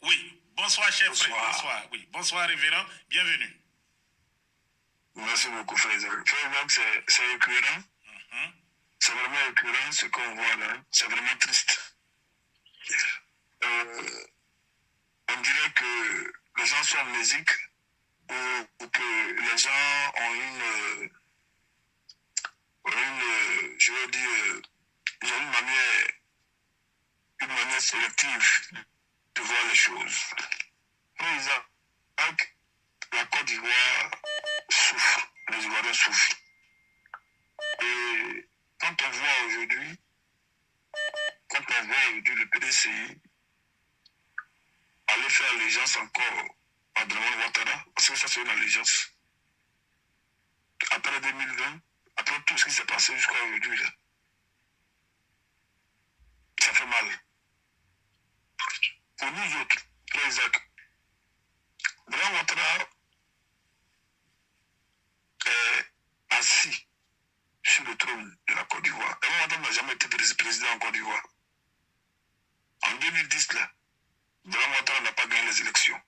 Oui, bonsoir cher frère, Bonsoir. bonsoir. Oui, bonsoir révérend, bienvenue. Merci beaucoup, frère Isaac. Frère Isaac, c'est écœurant. Mhm. C'est vraiment écœurant ce qu'on voit là. C'est vraiment triste. Euh, on dirait que les gens sont amnésiques ou que les gens ont je veux dire, ils ont une manière sélective de voir les choses. Frère Isaac, la Côte d'Ivoire souffre. Les Ivoiriens souffrent. Et quand on voit aujourd'hui, le PDCI aller faire allégeance encore à Draman Ouattara, parce que ça c'est une allégeance. Après 2020, après tout ce qui s'est passé jusqu'à aujourd'hui, là, ça fait mal. Pour nous autres, les Isaac, Draman Ouattara est assis sur le trône de la Côte d'Ivoire. Draman Ouattara n'a jamais été président en Côte d'Ivoire. En 2010, là, Draman Ouattara n'a pas gagné les élections.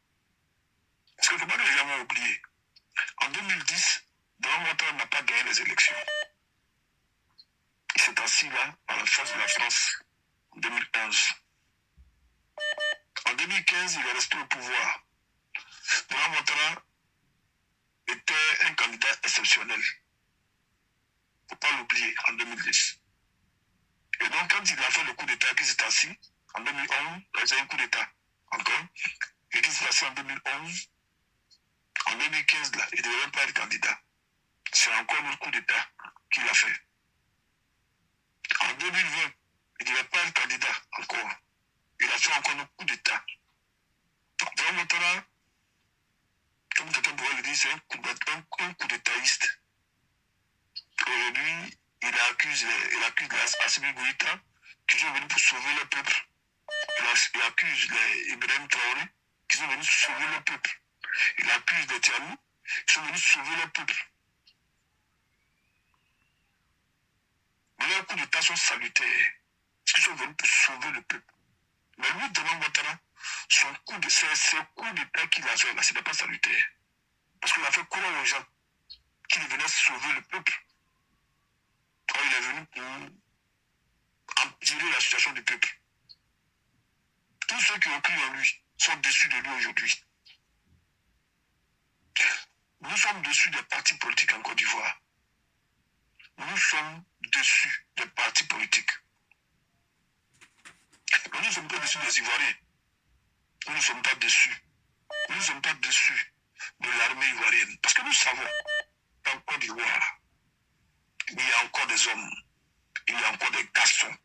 Parce qu'il ne faut pas que les gens m'ont oublié. En 2010, Draman Ouattara n'a pas gagné les élections. Il s'est assis là, à la face de la France, en 2011. En 2015, il est resté au pouvoir. Draman Ouattara était un candidat exceptionnel. Il ne faut pas l'oublier, en 2010. Et donc, quand il a fait le coup d'État, qu'il s'est assis, en 2011, il a eu un coup d'État encore, et qu'il s'est assis en 2011, en 2015, là, il ne devait même pas être candidat. C'est encore le coup d'État qu'il a fait. En 2020, il ne devait pas être candidat encore. Il a fait encore le coup d'État. Draman Ouattara, comme quelqu'un pourrait le dire, c'est un coup d'étatiste. Aujourd'hui, il accuse Assimi Goïta qui sont venus pour sauver le peuple. Il accuse les Ibrahim Traoré qui sont venus sauver le peuple. Il accuse les Tianou qui sont venus sauver le peuple. Leurs coups d'État sont salutaires. Parce qu'ils sont venus pour sauver le peuple. Mais lui, Draman Ouattara, ces coups d'État qu'il a fait là, ce n'est pas salutaire. Parce qu'il a fait croire aux gens qu'il venait sauver le peuple. Or, il est venu pour empirer la situation du peuple. Tous ceux qui ont cru en lui sont déçus de lui aujourd'hui. Nous sommes déçus des partis politiques en Côte d'Ivoire. Nous sommes déçus des partis politiques. Nous ne sommes pas déçus des Ivoiriens. Nous ne sommes pas déçus. Nous ne sommes pas déçus de l'armée ivoirienne. Parce que nous savons qu'en Côte d'Ivoire, il y a encore des hommes, il y a encore des garçons.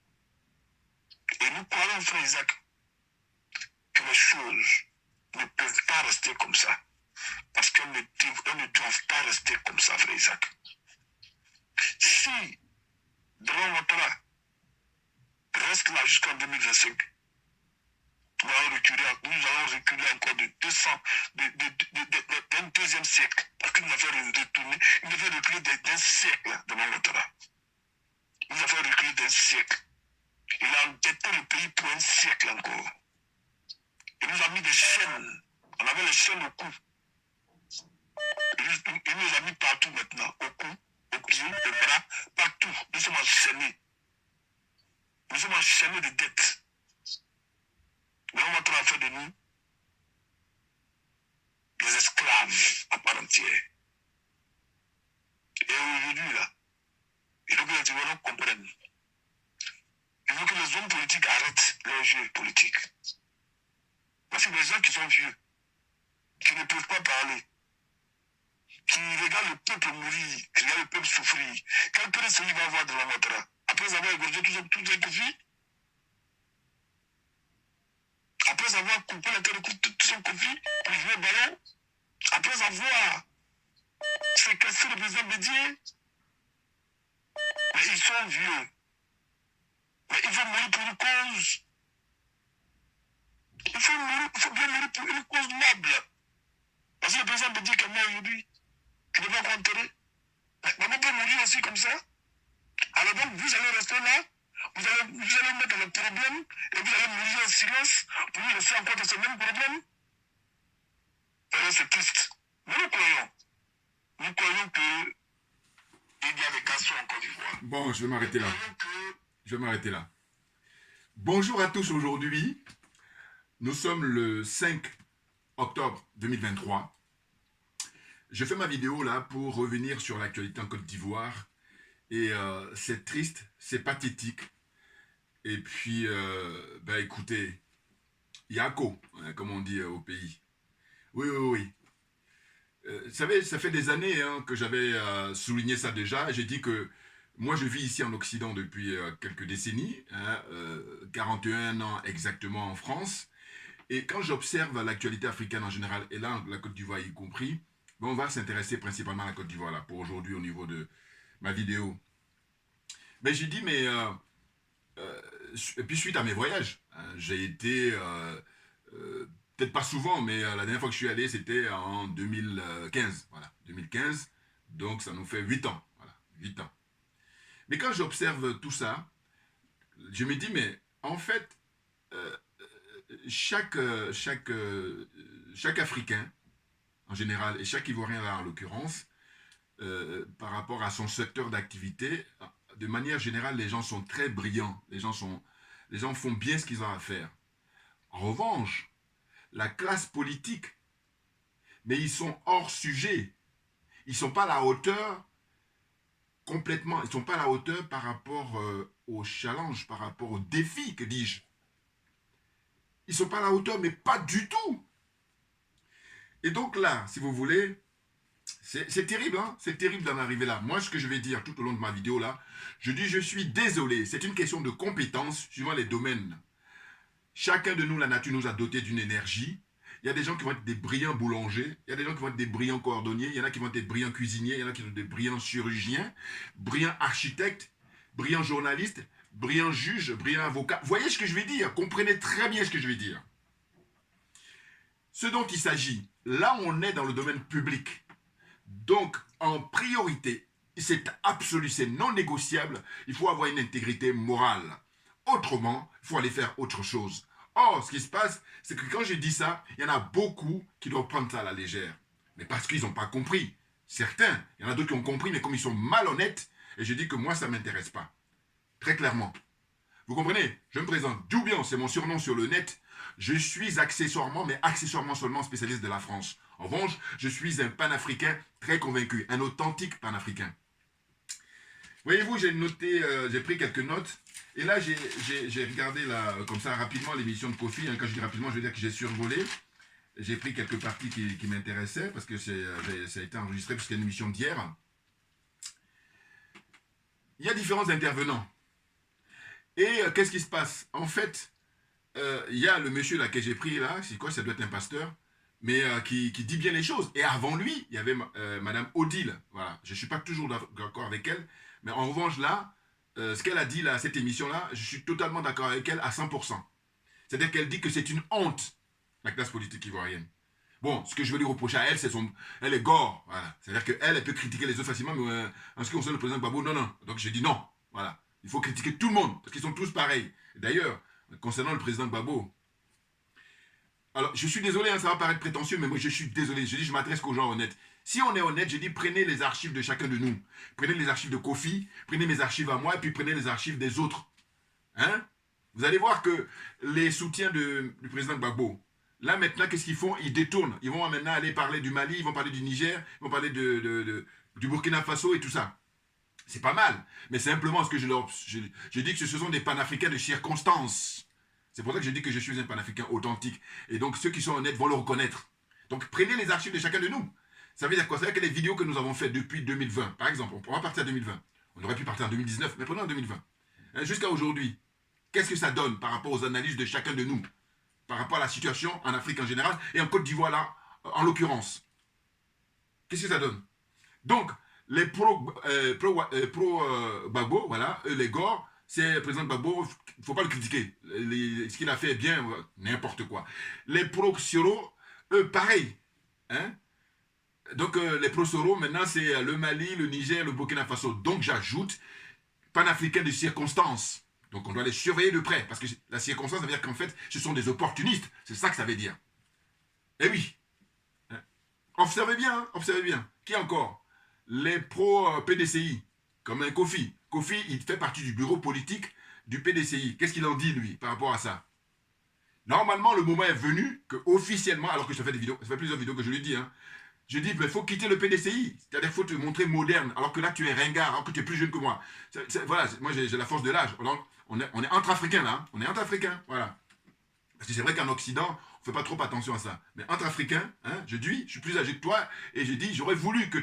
Et nous croyons, frère Isaac, que les choses ne peuvent pas rester comme ça. Parce qu'elles ne doivent pas rester comme ça, frère Isaac. Si Draman Ouattara reste là jusqu'en 2025, nous allons reculer encore de 200, d'un deuxième siècle. Parce qu'il nous a fait retourner, il nous a fait reculer d'un siècle, Draman Ouattara. Il nous a fait reculer d'un siècle. Il a endetté le pays pour un siècle encore. Il nous a mis des chaînes. On avait les chaînes au cou. Il nous a mis partout maintenant, au cou, aux pieds, aux bras, partout. Nous sommes enchaînés. Nous sommes enchaînés de dettes. Draman Ouattara a fait de nous des esclaves à part entière. Et aujourd'hui, là, il faut que les Ivoiriens comprennent. Il faut que les hommes politiques arrêtent leurs jeux politiques. Parce que les gens qui sont vieux, qui ne peuvent pas parler, qui regardent le peuple mourir, qui regardent le peuple souffrir, quel PDCI va avoir Draman Ouattara après avoir égorgé tous les conflits, après avoir coupé la tête de tout son conflit pour jouer au ballon, après avoir séquestré le président Bédier. Mais ils sont vieux. Mais il faut mourir pour une cause. Il faut bien mourir pour une cause noble. Parce que le président Bédier est mort aujourd'hui, qui ne peut pas enterrer. Mais on peut mourir aussi comme ça. Alors donc, vous allez rester là vous allez mettre le problème et vous allez mourir en silence pour nous laisser encore dans ce même problème. C'est triste. Mais nous croyons qu'il y a des cassons en Côte d'Ivoire. Bon, je vais m'arrêter là. Je vais m'arrêter là. Bonjour à tous aujourd'hui. Nous sommes le 5 octobre 2023. Je fais ma vidéo là pour revenir sur l'actualité en Côte d'Ivoire. Et c'est triste, c'est pathétique. Et puis, écoutez, Yako, hein, comme on dit au pays. Oui. Vous savez, ça fait des années que j'avais souligné ça déjà. J'ai dit que moi, je vis ici en Occident depuis quelques décennies, 41 ans exactement en France. Et quand j'observe l'actualité africaine en général, et là, la Côte d'Ivoire y compris, on va s'intéresser principalement à la Côte d'Ivoire là, pour aujourd'hui au niveau de ma vidéo. Mais j'ai dit, et puis suite à mes voyages, j'ai été, peut-être pas souvent, mais la dernière fois que je suis allé, c'était en 2015. Voilà, 2015, donc ça nous fait 8 ans. Voilà, 8 ans. Mais quand j'observe tout ça, je me dis, mais en fait, chaque Africain, en général, et chaque Ivoirien là en l'occurrence, par rapport à son secteur d'activité, de manière générale, les gens sont très brillants. Les gens font bien ce qu'ils ont à faire. En revanche, la classe politique, mais ils sont hors sujet. Ils ne sont pas à la hauteur complètement. Ils ne sont pas à la hauteur par rapport au challenge, par rapport au défi, que dis-je. Ils ne sont pas à la hauteur, mais pas du tout. Et donc là, si vous voulez, c'est terrible, hein? C'est terrible d'en arriver là. Moi, ce que je vais dire tout au long de ma vidéo là, je dis je suis désolé. C'est une question de compétence suivant les domaines. Chacun de nous, la nature nous a doté d'une énergie. Il y a des gens qui vont être des brillants boulangers, il y a des gens qui vont être des brillants cordonniers, il y en a qui vont être des brillants cuisiniers, il y en a qui vont être des brillants chirurgiens, brillants architectes, brillants journalistes, brillants juges, brillants avocats. Vous voyez ce que je vais dire? Comprenez très bien ce que je vais dire. Ce dont il s'agit, là on est dans le domaine public. Donc, en priorité, c'est absolu, c'est non négociable, il faut avoir une intégrité morale. Autrement, il faut aller faire autre chose. Or, ce qui se passe, c'est que quand je dis ça, il y en a beaucoup qui doivent prendre ça à la légère. Mais parce qu'ils n'ont pas compris. Certains, il y en a d'autres qui ont compris, mais comme ils sont malhonnêtes, et je dis que moi, ça ne m'intéresse pas. Très clairement. Vous comprenez? Je me présente. Doubian, c'est mon surnom sur le net. Je suis accessoirement, mais accessoirement seulement spécialiste de la France. En revanche, je suis un panafricain très convaincu, un authentique panafricain. Voyez-vous, j'ai noté, j'ai pris quelques notes. Et là, j'ai regardé là, comme ça rapidement l'émission de Kofi. Quand je dis rapidement, je veux dire que j'ai survolé. J'ai pris quelques parties qui m'intéressaient parce que ça a été enregistré puisque c'est une émission d'hier. Il y a différents intervenants. Et qu'est-ce qui se passe? En fait, il y a le monsieur là que j'ai pris là, c'est quoi? Ça doit être un pasteur, mais qui dit bien les choses. Et avant lui, il y avait Madame Odile. Voilà. Je ne suis pas toujours d'accord avec elle, mais en revanche là, ce qu'elle a dit là, cette émission-là, je suis totalement d'accord avec elle à 100%. C'est-à-dire qu'elle dit que c'est une honte, la classe politique ivoirienne. Bon, ce que je veux lui reprocher à elle, elle est gore. Voilà. C'est-à-dire qu'elle, elle peut critiquer les autres facilement, mais en ce qui concerne le président Gbagbo, non. Donc je dis non. Voilà. Il faut critiquer tout le monde, parce qu'ils sont tous pareils. D'ailleurs, concernant le président Gbagbo, alors je suis désolé, ça va paraître prétentieux, mais moi je suis désolé. Je dis, je m'adresse qu'aux gens honnêtes. Si on est honnête, je dis, prenez les archives de chacun de nous. Prenez les archives de Kofi, prenez mes archives à moi, et puis prenez les archives des autres. Hein? Vous allez voir que les soutiens du président Gbagbo, là maintenant, qu'est-ce qu'ils font? Ils détournent. Ils vont maintenant aller parler du Mali, ils vont parler du Niger, ils vont parler du Burkina Faso et tout ça. C'est pas mal. Mais simplement, ce que je dis que ce sont des panafricains de circonstance. C'est pour ça que je dis que je suis un panafricain authentique. Et donc, ceux qui sont honnêtes vont le reconnaître. Donc, prenez les archives de chacun de nous. Ça veut dire quoi? Ça veut dire que les vidéos que nous avons faites depuis 2020, par exemple, on pourra partir en 2020. On aurait pu partir en 2019, mais prenons en 2020. Jusqu'à aujourd'hui, qu'est-ce que ça donne par rapport aux analyses de chacun de nous? Par rapport à la situation en Afrique en général et en Côte d'Ivoire là, en l'occurrence. Qu'est-ce que ça donne? Donc, les pro-Gbagbo, voilà, les Gors, c'est le président Gbagbo, il ne faut pas le critiquer. Ce qu'il a fait est bien, n'importe quoi. Les pro-Soro, eux, pareil. Hein? Donc, les pro-Soro, maintenant, c'est le Mali, le Niger, le Burkina Faso. Donc, j'ajoute panafricain de circonstance. Donc on doit les surveiller de près, parce que la circonstance, ça veut dire qu'en fait, ce sont des opportunistes. C'est ça que ça veut dire. Eh oui. Observez bien, hein, observez bien. Qui encore? Les pro-PDCI, comme un Kofi. Kofi, il fait partie du bureau politique du PDCI. Qu'est-ce qu'il en dit, lui, par rapport à ça? Normalement, le moment est venu que, officiellement, alors que je fais des vidéos, ça fait plusieurs vidéos que je lui dis, hein, je dis, il faut quitter le PDCI. C'est-à-dire qu'il faut te montrer moderne, alors que là, tu es ringard, alors que tu es plus jeune que moi. Voilà, moi, j'ai la force de l'âge. On est entre Africains, là. Hein. On est entre Africains, voilà. Parce que c'est vrai qu'en Occident, on ne fait pas trop attention à ça. Mais entre Africains, hein, je suis plus âgé que toi, et je dis, j'aurais voulu que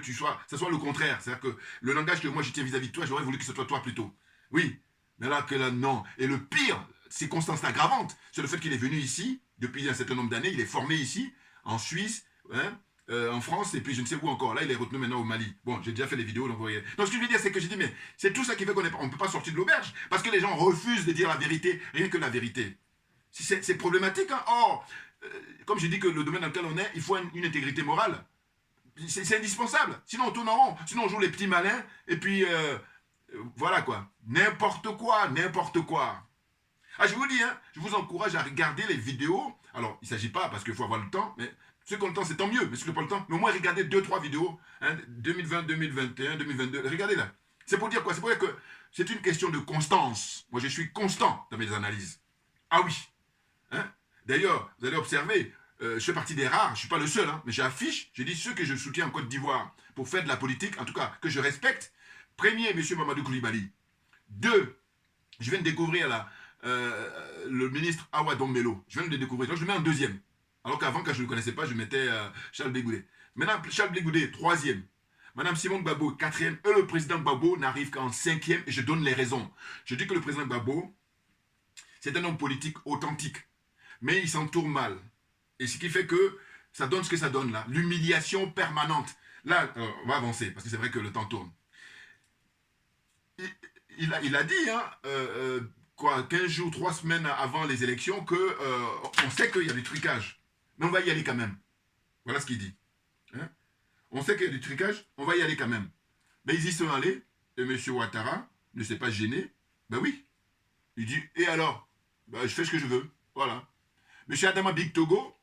ça soit le contraire. C'est-à-dire que le langage que moi, je tiens vis-à-vis de toi, j'aurais voulu que ce soit toi plutôt. Oui, mais là, non. Et le pire, circonstance aggravante, c'est le fait qu'il est venu ici, depuis un certain nombre d'années, il est formé ici, en Suisse, hein, en France, et puis je ne sais où encore. Là, il est retenu maintenant au Mali. Bon, j'ai déjà fait les vidéos, donc vous voyez. Donc, ce que je veux dire, c'est que j'ai dit, mais c'est tout ça qui fait qu'on ne peut pas sortir de l'auberge. Parce que les gens refusent de dire la vérité, rien que la vérité. C'est problématique. Hein. Or, comme j'ai dit que le domaine dans lequel on est, il faut une intégrité morale. C'est indispensable. Sinon, on tourne en rond. Sinon, on joue les petits malins, et puis, voilà quoi. N'importe quoi, n'importe quoi. Ah, je vous dis, hein, je vous encourage à regarder les vidéos. Alors, il ne s'agit pas, parce qu'il faut avoir le temps, mais ceux qui ont le temps, c'est tant mieux. Mais ceux qui n'ont pas le temps, mais au moins regardez 2-3 vidéos, hein, 2020, 2021, 2022. Regardez là. C'est pour dire quoi? C'est pour dire que c'est une question de constance. Moi, je suis constant dans mes analyses. Ah oui. Hein? D'ailleurs, vous allez observer, je fais partie des rares, je ne suis pas le seul, hein, mais j'affiche, j'ai dit ceux que je soutiens en Côte d'Ivoire pour faire de la politique, en tout cas, que je respecte. Premier, M. Mamadou Koulibaly. 2, je viens de découvrir là, le ministre Awa Dombelo. Je viens de le découvrir. Donc je le mets en 2e. Alors qu'avant, quand je ne le connaissais pas, je mettais Charles Bégoudé. Maintenant, Charles Bégoudé, 3e. Madame Simon Gbagbo, 4e. Et le président Gbagbo n'arrive qu'en 5e. Et je donne les raisons. Je dis que le président Gbagbo, c'est un homme politique authentique. Mais il s'entoure mal. Et ce qui fait que ça donne ce que ça donne là. L'humiliation permanente. Là, on va avancer, parce que c'est vrai que le temps tourne. Il a dit, hein, 15 jours, 3 semaines avant les élections, on sait qu'il y a du trucage. Mais on va y aller quand même. Voilà ce qu'il dit. Hein? On sait qu'il y a du trucage, on va y aller quand même. Mais ils y sont allés, et M. Ouattara ne s'est pas gêné. Ben oui. Il dit, et alors? Ben, je fais ce que je veux. Voilà. M. Adama Big Togo,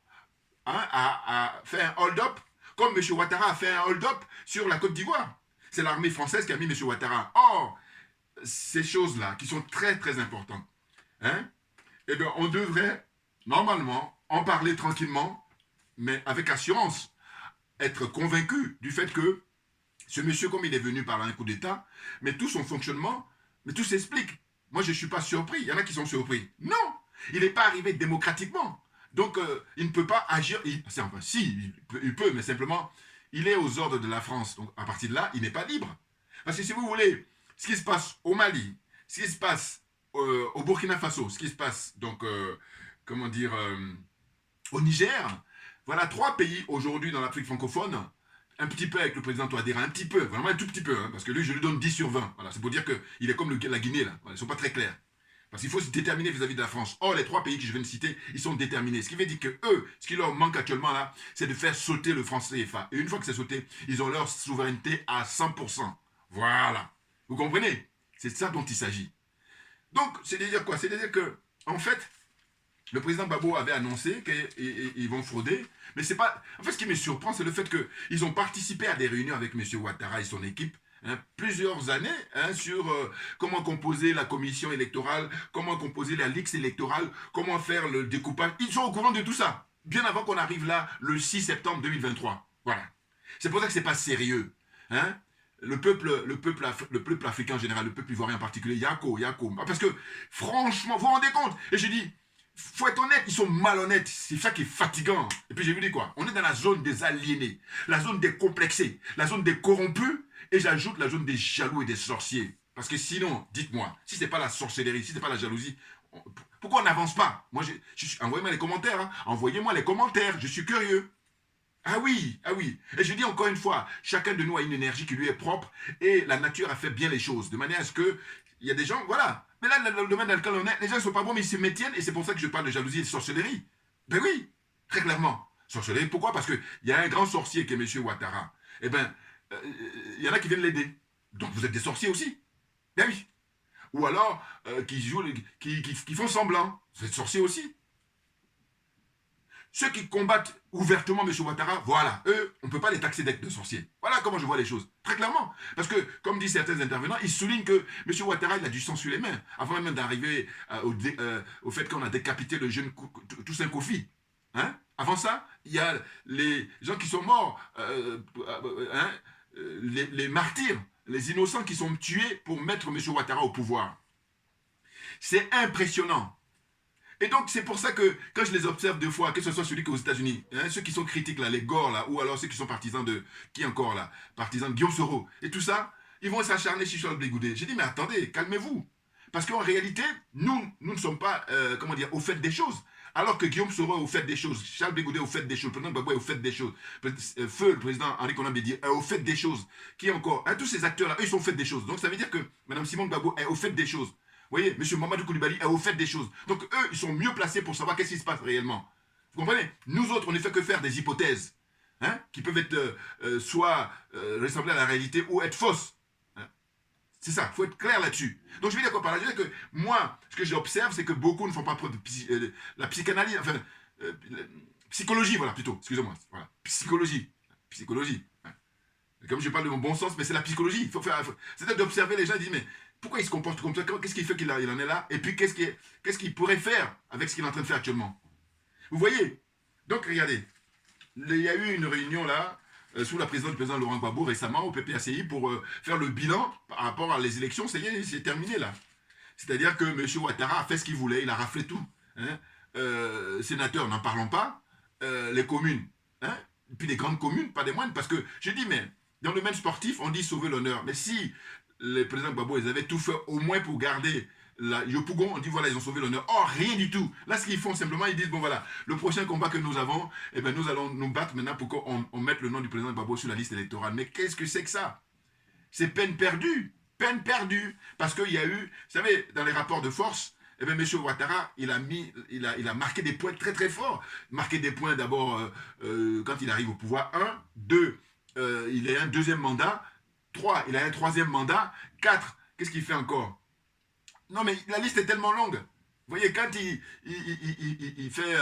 hein, a fait un hold-up, comme M. Ouattara a fait un hold-up sur la Côte d'Ivoire. C'est l'armée française qui a mis M. Ouattara. Or, ces choses-là, qui sont très très importantes, hein, eh bien, on devrait, normalement, en parler tranquillement, mais avec assurance, être convaincu du fait que ce monsieur, comme il est venu par un coup d'État, mais tout son fonctionnement, mais tout s'explique. Moi, je ne suis pas surpris. Il y en a qui sont surpris. Non, il n'est pas arrivé démocratiquement. Donc, il ne peut pas agir. Enfin, si, il peut, mais simplement, il est aux ordres de la France. Donc, à partir de là, il n'est pas libre. Parce que si vous voulez, ce qui se passe au Mali, ce qui se passe au Burkina Faso, ce qui se passe, donc, comment dire, au Niger, voilà 3 pays aujourd'hui dans l'Afrique francophone, un petit peu avec le président Touadéra, un petit peu, vraiment un tout petit peu, hein, parce que lui, je lui donne 10 sur 20. Voilà, c'est pour dire qu'il est comme la Guinée, là. Voilà, ils ne sont pas très clairs. Parce qu'il faut se déterminer vis-à-vis de la France. Or, les 3 pays que je viens de citer, ils sont déterminés. Ce qui veut dire que eux, ce qui leur manque actuellement là, c'est de faire sauter le franc CFA. Et une fois que c'est sauté, ils ont leur souveraineté à 100%. Voilà. Vous comprenez? C'est ça dont il s'agit. Donc, c'est-à-dire quoi? C'est-à-dire que, en fait, le président Gbagbo avait annoncé qu'ils vont frauder. Mais c'est pas... En fait, ce qui me surprend, c'est le fait qu'ils ont participé à des réunions avec M. Ouattara et son équipe, hein, plusieurs années, hein, sur comment composer la commission électorale, comment composer la liste électorale, comment faire le découpage. Ils sont au courant de tout ça, bien avant qu'on arrive là, le 6 septembre 2023. Voilà. C'est pour ça que c'est pas sérieux. Hein. Le peuple africain en général, le peuple ivoirien en particulier, Yako. Parce que, franchement, vous vous rendez compte? Et je dis, faut être honnête, ils sont malhonnêtes. C'est ça qui est fatigant. Et puis je vous dis quoi? On est dans la zone des aliénés, la zone des complexés, la zone des corrompus, et j'ajoute la zone des jaloux et des sorciers. Parce que sinon, dites-moi, si ce n'est pas la sorcellerie, si ce n'est pas la jalousie, pourquoi on n'avance pas? Moi, envoyez-moi les commentaires. Hein. Envoyez-moi les commentaires, je suis curieux. Ah oui. Et je dis encore une fois, chacun de nous a une énergie qui lui est propre, et la nature a fait bien les choses, de manière à ce que, il y a des gens, voilà. Mais là, le domaine dans lequel on est, les gens ne sont pas bons, mais ils se maintiennent, et c'est pour ça que je parle de jalousie et de sorcellerie. Ben oui, très clairement. Sorcellerie, pourquoi? Parce qu'il y a un grand sorcier qui est M. Ouattara. Eh bien, il y en a qui viennent l'aider. Donc vous êtes des sorciers aussi. Ben oui. ou alors qui font semblant. Vous êtes sorciers aussi. Ceux qui combattent ouvertement M. Ouattara, voilà, eux, on ne peut pas les taxer d'être de sorciers. Voilà comment je vois les choses, très clairement. Parce que, comme disent certains intervenants, ils soulignent que M. Ouattara, il a du sang sur les mains, avant même d'arriver au fait qu'on a décapité le jeune Toussaint Kofi. Hein? Avant ça, il y a les gens qui sont morts, les martyrs, les innocents qui sont tués pour mettre M. Ouattara au pouvoir. C'est impressionnant. Et donc, c'est pour ça que, quand je les observe deux fois, que ce soit celui qui est aux États-Unis, hein, ceux qui sont critiques, là, les Gore, là, ou alors ceux qui sont partisans de... Qui encore, là? Partisans de Guillaume Soro. Et tout ça, ils vont s'acharner sur Charles Blé Goudé. J'ai dit, mais attendez, calmez-vous. Parce qu'en réalité, nous ne sommes pas, comment dire, au fait des choses. Alors que Guillaume Soro est au fait des choses, Charles Blé Goudé est au fait des choses, le président Gbagbo est au fait des choses, Feu, le président Henri Konan Bédié est au fait des choses. Qui encore? Hein, tous ces acteurs-là, eux, ils sont au fait des choses. Donc, ça veut dire que Mme Simone Gbagbo est au fait des choses. Vous voyez, M. Mamadou Koulibaly est au fait des choses. Donc eux, ils sont mieux placés pour savoir qu'est-ce qui se passe réellement. Vous comprenez? Nous autres, on ne fait que faire des hypothèses, hein, qui peuvent être soit ressembler à la réalité ou être fausses. Hein. C'est ça, il faut être clair là-dessus. Donc je vais dire quoi par là? Je veux dire que moi, ce que j'observe, c'est que beaucoup ne font pas preuve de la psychanalyse, enfin, psychologie, voilà, plutôt, excusez-moi. Voilà, psychologie. Psychologie. Hein. Comme je parle de mon bon sens, mais c'est la psychologie. Il faut faire, c'est-à-dire d'observer les gens et dire, mais pourquoi il se comporte comme ça? Qu'est-ce qui fait qu'il en est là? Et puis, qu'est-ce qu'il pourrait faire avec ce qu'il est en train de faire actuellement? Vous voyez? Donc, regardez. Il y a eu une réunion là, sous la présidence du président Laurent Gbagbo récemment au PPACI pour faire le bilan par rapport à les élections. Ça y est, c'est terminé là. C'est-à-dire que M. Ouattara a fait ce qu'il voulait, il a raflé tout. Hein? Sénateur, n'en parlons pas. Les communes, hein? Et puis les grandes communes, pas des moindres. Parce que, j'ai dit, mais dans le domaine sportif, on dit sauver l'honneur. Mais si les présidents Gbagbo, ils avaient tout fait au moins pour garder la Yopougon, on dit voilà, ils ont sauvé l'honneur. Oh, rien du tout. Là, ce qu'ils font simplement, ils disent bon voilà, le prochain combat que nous avons, eh ben, nous allons nous battre maintenant pour qu'on mette le nom du président Gbagbo sur la liste électorale. Mais qu'est-ce que c'est que ça? C'est peine perdue. Peine perdue. Parce qu'il y a eu, vous savez, dans les rapports de force, eh bien, M. Ouattara, il a marqué des points très très forts. Marqué des points d'abord quand il arrive au pouvoir. 1, 2, il a un deuxième mandat. 3, il a un troisième mandat. 4, qu'est-ce qu'il fait encore? Non, mais la liste est tellement longue. Vous voyez, quand il fait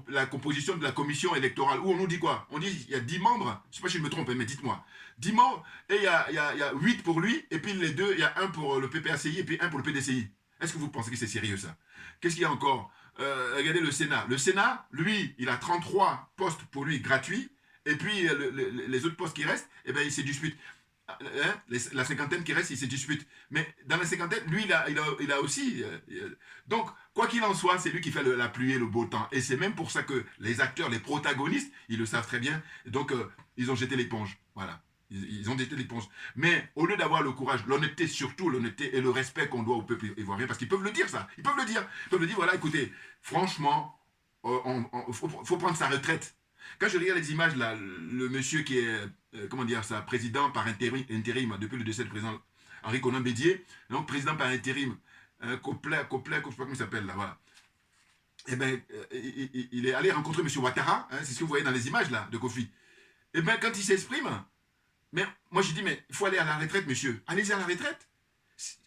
la composition de la commission électorale, où on nous dit quoi? On dit il y a 10 membres, je ne sais pas si je me trompe, mais dites-moi. 10 membres, et il y a 8 pour lui, et puis les deux, il y a un pour le PPACI, et puis un pour le PDCI. Est-ce que vous pensez que c'est sérieux, ça? Qu'est-ce qu'il y a encore? Regardez le Sénat. Le Sénat, lui, il a 33 postes pour lui gratuits, et puis les autres postes qui restent, eh bien, il se dispute. Hein, la cinquantaine qui reste, il se dispute. Mais dans la cinquantaine, lui, il a aussi... donc, quoi qu'il en soit, c'est lui qui fait la pluie et le beau temps. Et c'est même pour ça que les acteurs, les protagonistes, ils le savent très bien. Donc, ils ont jeté l'éponge. Voilà. Ils ont jeté l'éponge. Mais au lieu d'avoir le courage, l'honnêteté, surtout l'honnêteté et le respect qu'on doit au peuple ivoirien, parce qu'ils peuvent le dire, ça. Ils peuvent le dire. Ils peuvent le dire, voilà, écoutez, franchement, faut prendre sa retraite. Quand je regarde les images, là, le monsieur qui est, comment dire ça, président par intérim depuis le décès du président Henri Konan Bédié, donc président par intérim, Copler, je ne sais pas comment il s'appelle, là, voilà. Eh bien, il est allé rencontrer M. Ouattara, hein, c'est ce que vous voyez dans les images, là, de Kofi. Eh bien, quand il s'exprime, mais moi, je dis, mais il faut aller à la retraite, monsieur. Allez-y à la retraite.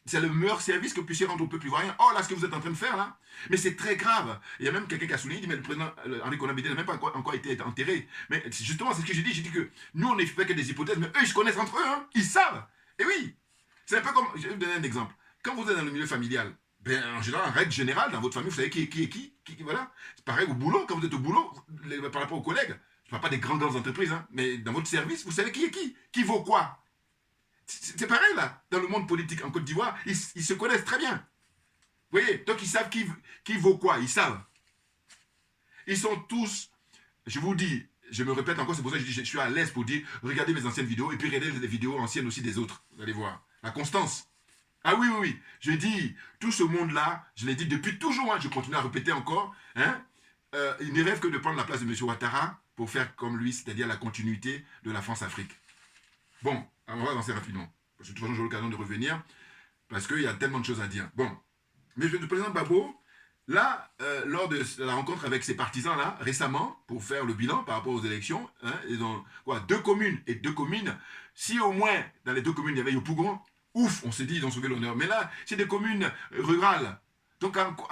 C'est le meilleur service que vous puissiez rendre au peuple ivoirien. Oh, là, ce que vous êtes en train de faire, là. Mais c'est très grave. Il y a même quelqu'un qui a souligné, il dit, mais le président Henri Konan Bédié n'a même pas encore été enterré. Mais justement, c'est ce que j'ai dit. J'ai dit que nous, on ne fait que des hypothèses, mais eux, ils se connaissent entre eux, hein. Ils savent. Et oui. C'est un peu comme, je vais vous donner un exemple. Quand vous êtes dans le milieu familial, ben, en général, en règle générale, dans votre famille, vous savez qui est qui, voilà. C'est pareil au boulot. Quand vous êtes au boulot, par rapport aux collègues, je ne parle pas des grandes entreprises, hein, mais dans votre service, vous savez qui est qui vaut quoi. C'est pareil là, dans le monde politique en Côte d'Ivoire, ils se connaissent très bien. Vous voyez, donc ils savent qui vaut quoi, ils savent. Ils sont tous, je vous dis, je me répète encore, c'est pour ça que je suis à l'aise pour dire, regardez mes anciennes vidéos, et puis regardez les vidéos anciennes aussi des autres, vous allez voir. La constance. Ah oui, oui, oui, je dis, tout ce monde-là, je l'ai dit depuis toujours, hein, je continue à répéter encore, hein, il ne rêve que de prendre la place de M. Ouattara pour faire comme lui, c'est-à-dire la continuité de la France-Afrique. Bon, on va avancer rapidement. Parce que de toute façon, j'aurai l'occasion de revenir. Parce qu'il y a tellement de choses à dire. Bon. Mais le président Gbagbo, là, lors de la rencontre avec ses partisans, là, récemment, pour faire le bilan par rapport aux élections, hein, ils ont quoi, 2 communes et 2 communes. Si au moins, dans les 2 communes, il y avait Yopougon, Ouf, on s'est dit, ils ont sauvé l'honneur. Mais là, c'est des communes rurales. Donc, vous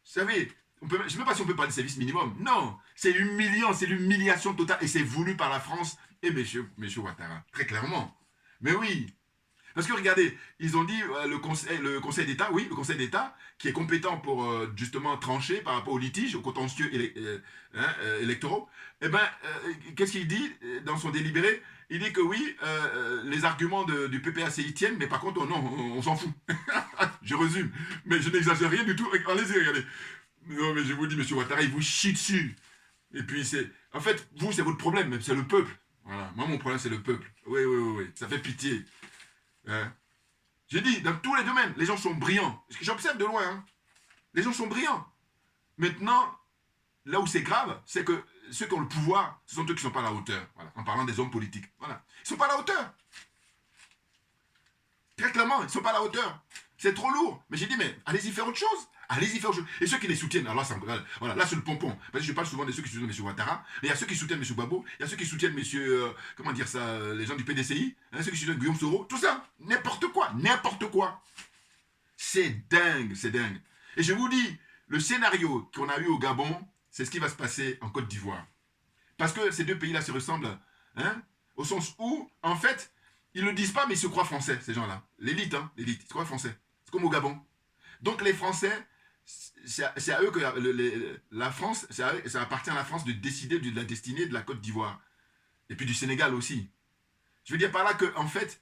savez, je ne sais même pas si on peut parler de service minimum. Non, c'est humiliant, c'est l'humiliation totale. Et c'est voulu par la France et monsieur Ouattara, très clairement. Mais oui, parce que regardez, ils ont dit, le Conseil d'État, oui, le Conseil d'État, qui est compétent pour justement trancher par rapport aux litiges, aux contentieux électoraux, eh bien, qu'est-ce qu'il dit dans son délibéré? Il dit que oui, les arguments du PPAC y tiennent, mais par contre, non, on s'en fout. Je résume, mais je n'exagère rien du tout. Allez-y, regardez. Non, mais je vous dis, monsieur Ouattara, il vous chie dessus. Et puis, en fait, vous, c'est votre problème, c'est le peuple. Voilà, moi, mon problème, c'est le peuple. Oui, oui, oui, oui, ça fait pitié. Hein? J'ai dit, dans tous les domaines, les gens sont brillants. Parce que j'observe de loin. Hein. Les gens sont brillants. Maintenant, là où c'est grave, c'est que ceux qui ont le pouvoir, ce sont eux qui ne sont pas à la hauteur. Voilà, en parlant des hommes politiques. Voilà. Ils ne sont pas à la hauteur. Très clairement, ils ne sont pas à la hauteur. C'est trop lourd. Mais j'ai dit, mais allez-y faire autre chose. Allez-y faire autre chose. Et ceux qui les soutiennent, alors voilà, là c'est le pompon. Parce que je parle souvent de ceux qui soutiennent M. Ouattara, mais il y a ceux qui soutiennent M. Gbagbo, il y a ceux qui soutiennent M. comment dire ça, les gens du PDCI, hein, ceux qui soutiennent Guillaume Soro, tout ça. N'importe quoi, n'importe quoi. C'est dingue, c'est dingue. Et je vous dis, le scénario qu'on a eu au Gabon, c'est ce qui va se passer en Côte d'Ivoire. Parce que ces deux pays-là se ressemblent, hein, au sens où, en fait, ils ne le disent pas, mais ils se croient français, ces gens-là. L'élite, hein, l'élite, ils se croient français. C'est comme au Gabon. Donc les Français, c'est à eux que la France, ça appartient à la France de décider de la destinée de la Côte d'Ivoire. Et puis du Sénégal aussi. Je veux dire par là que, en fait,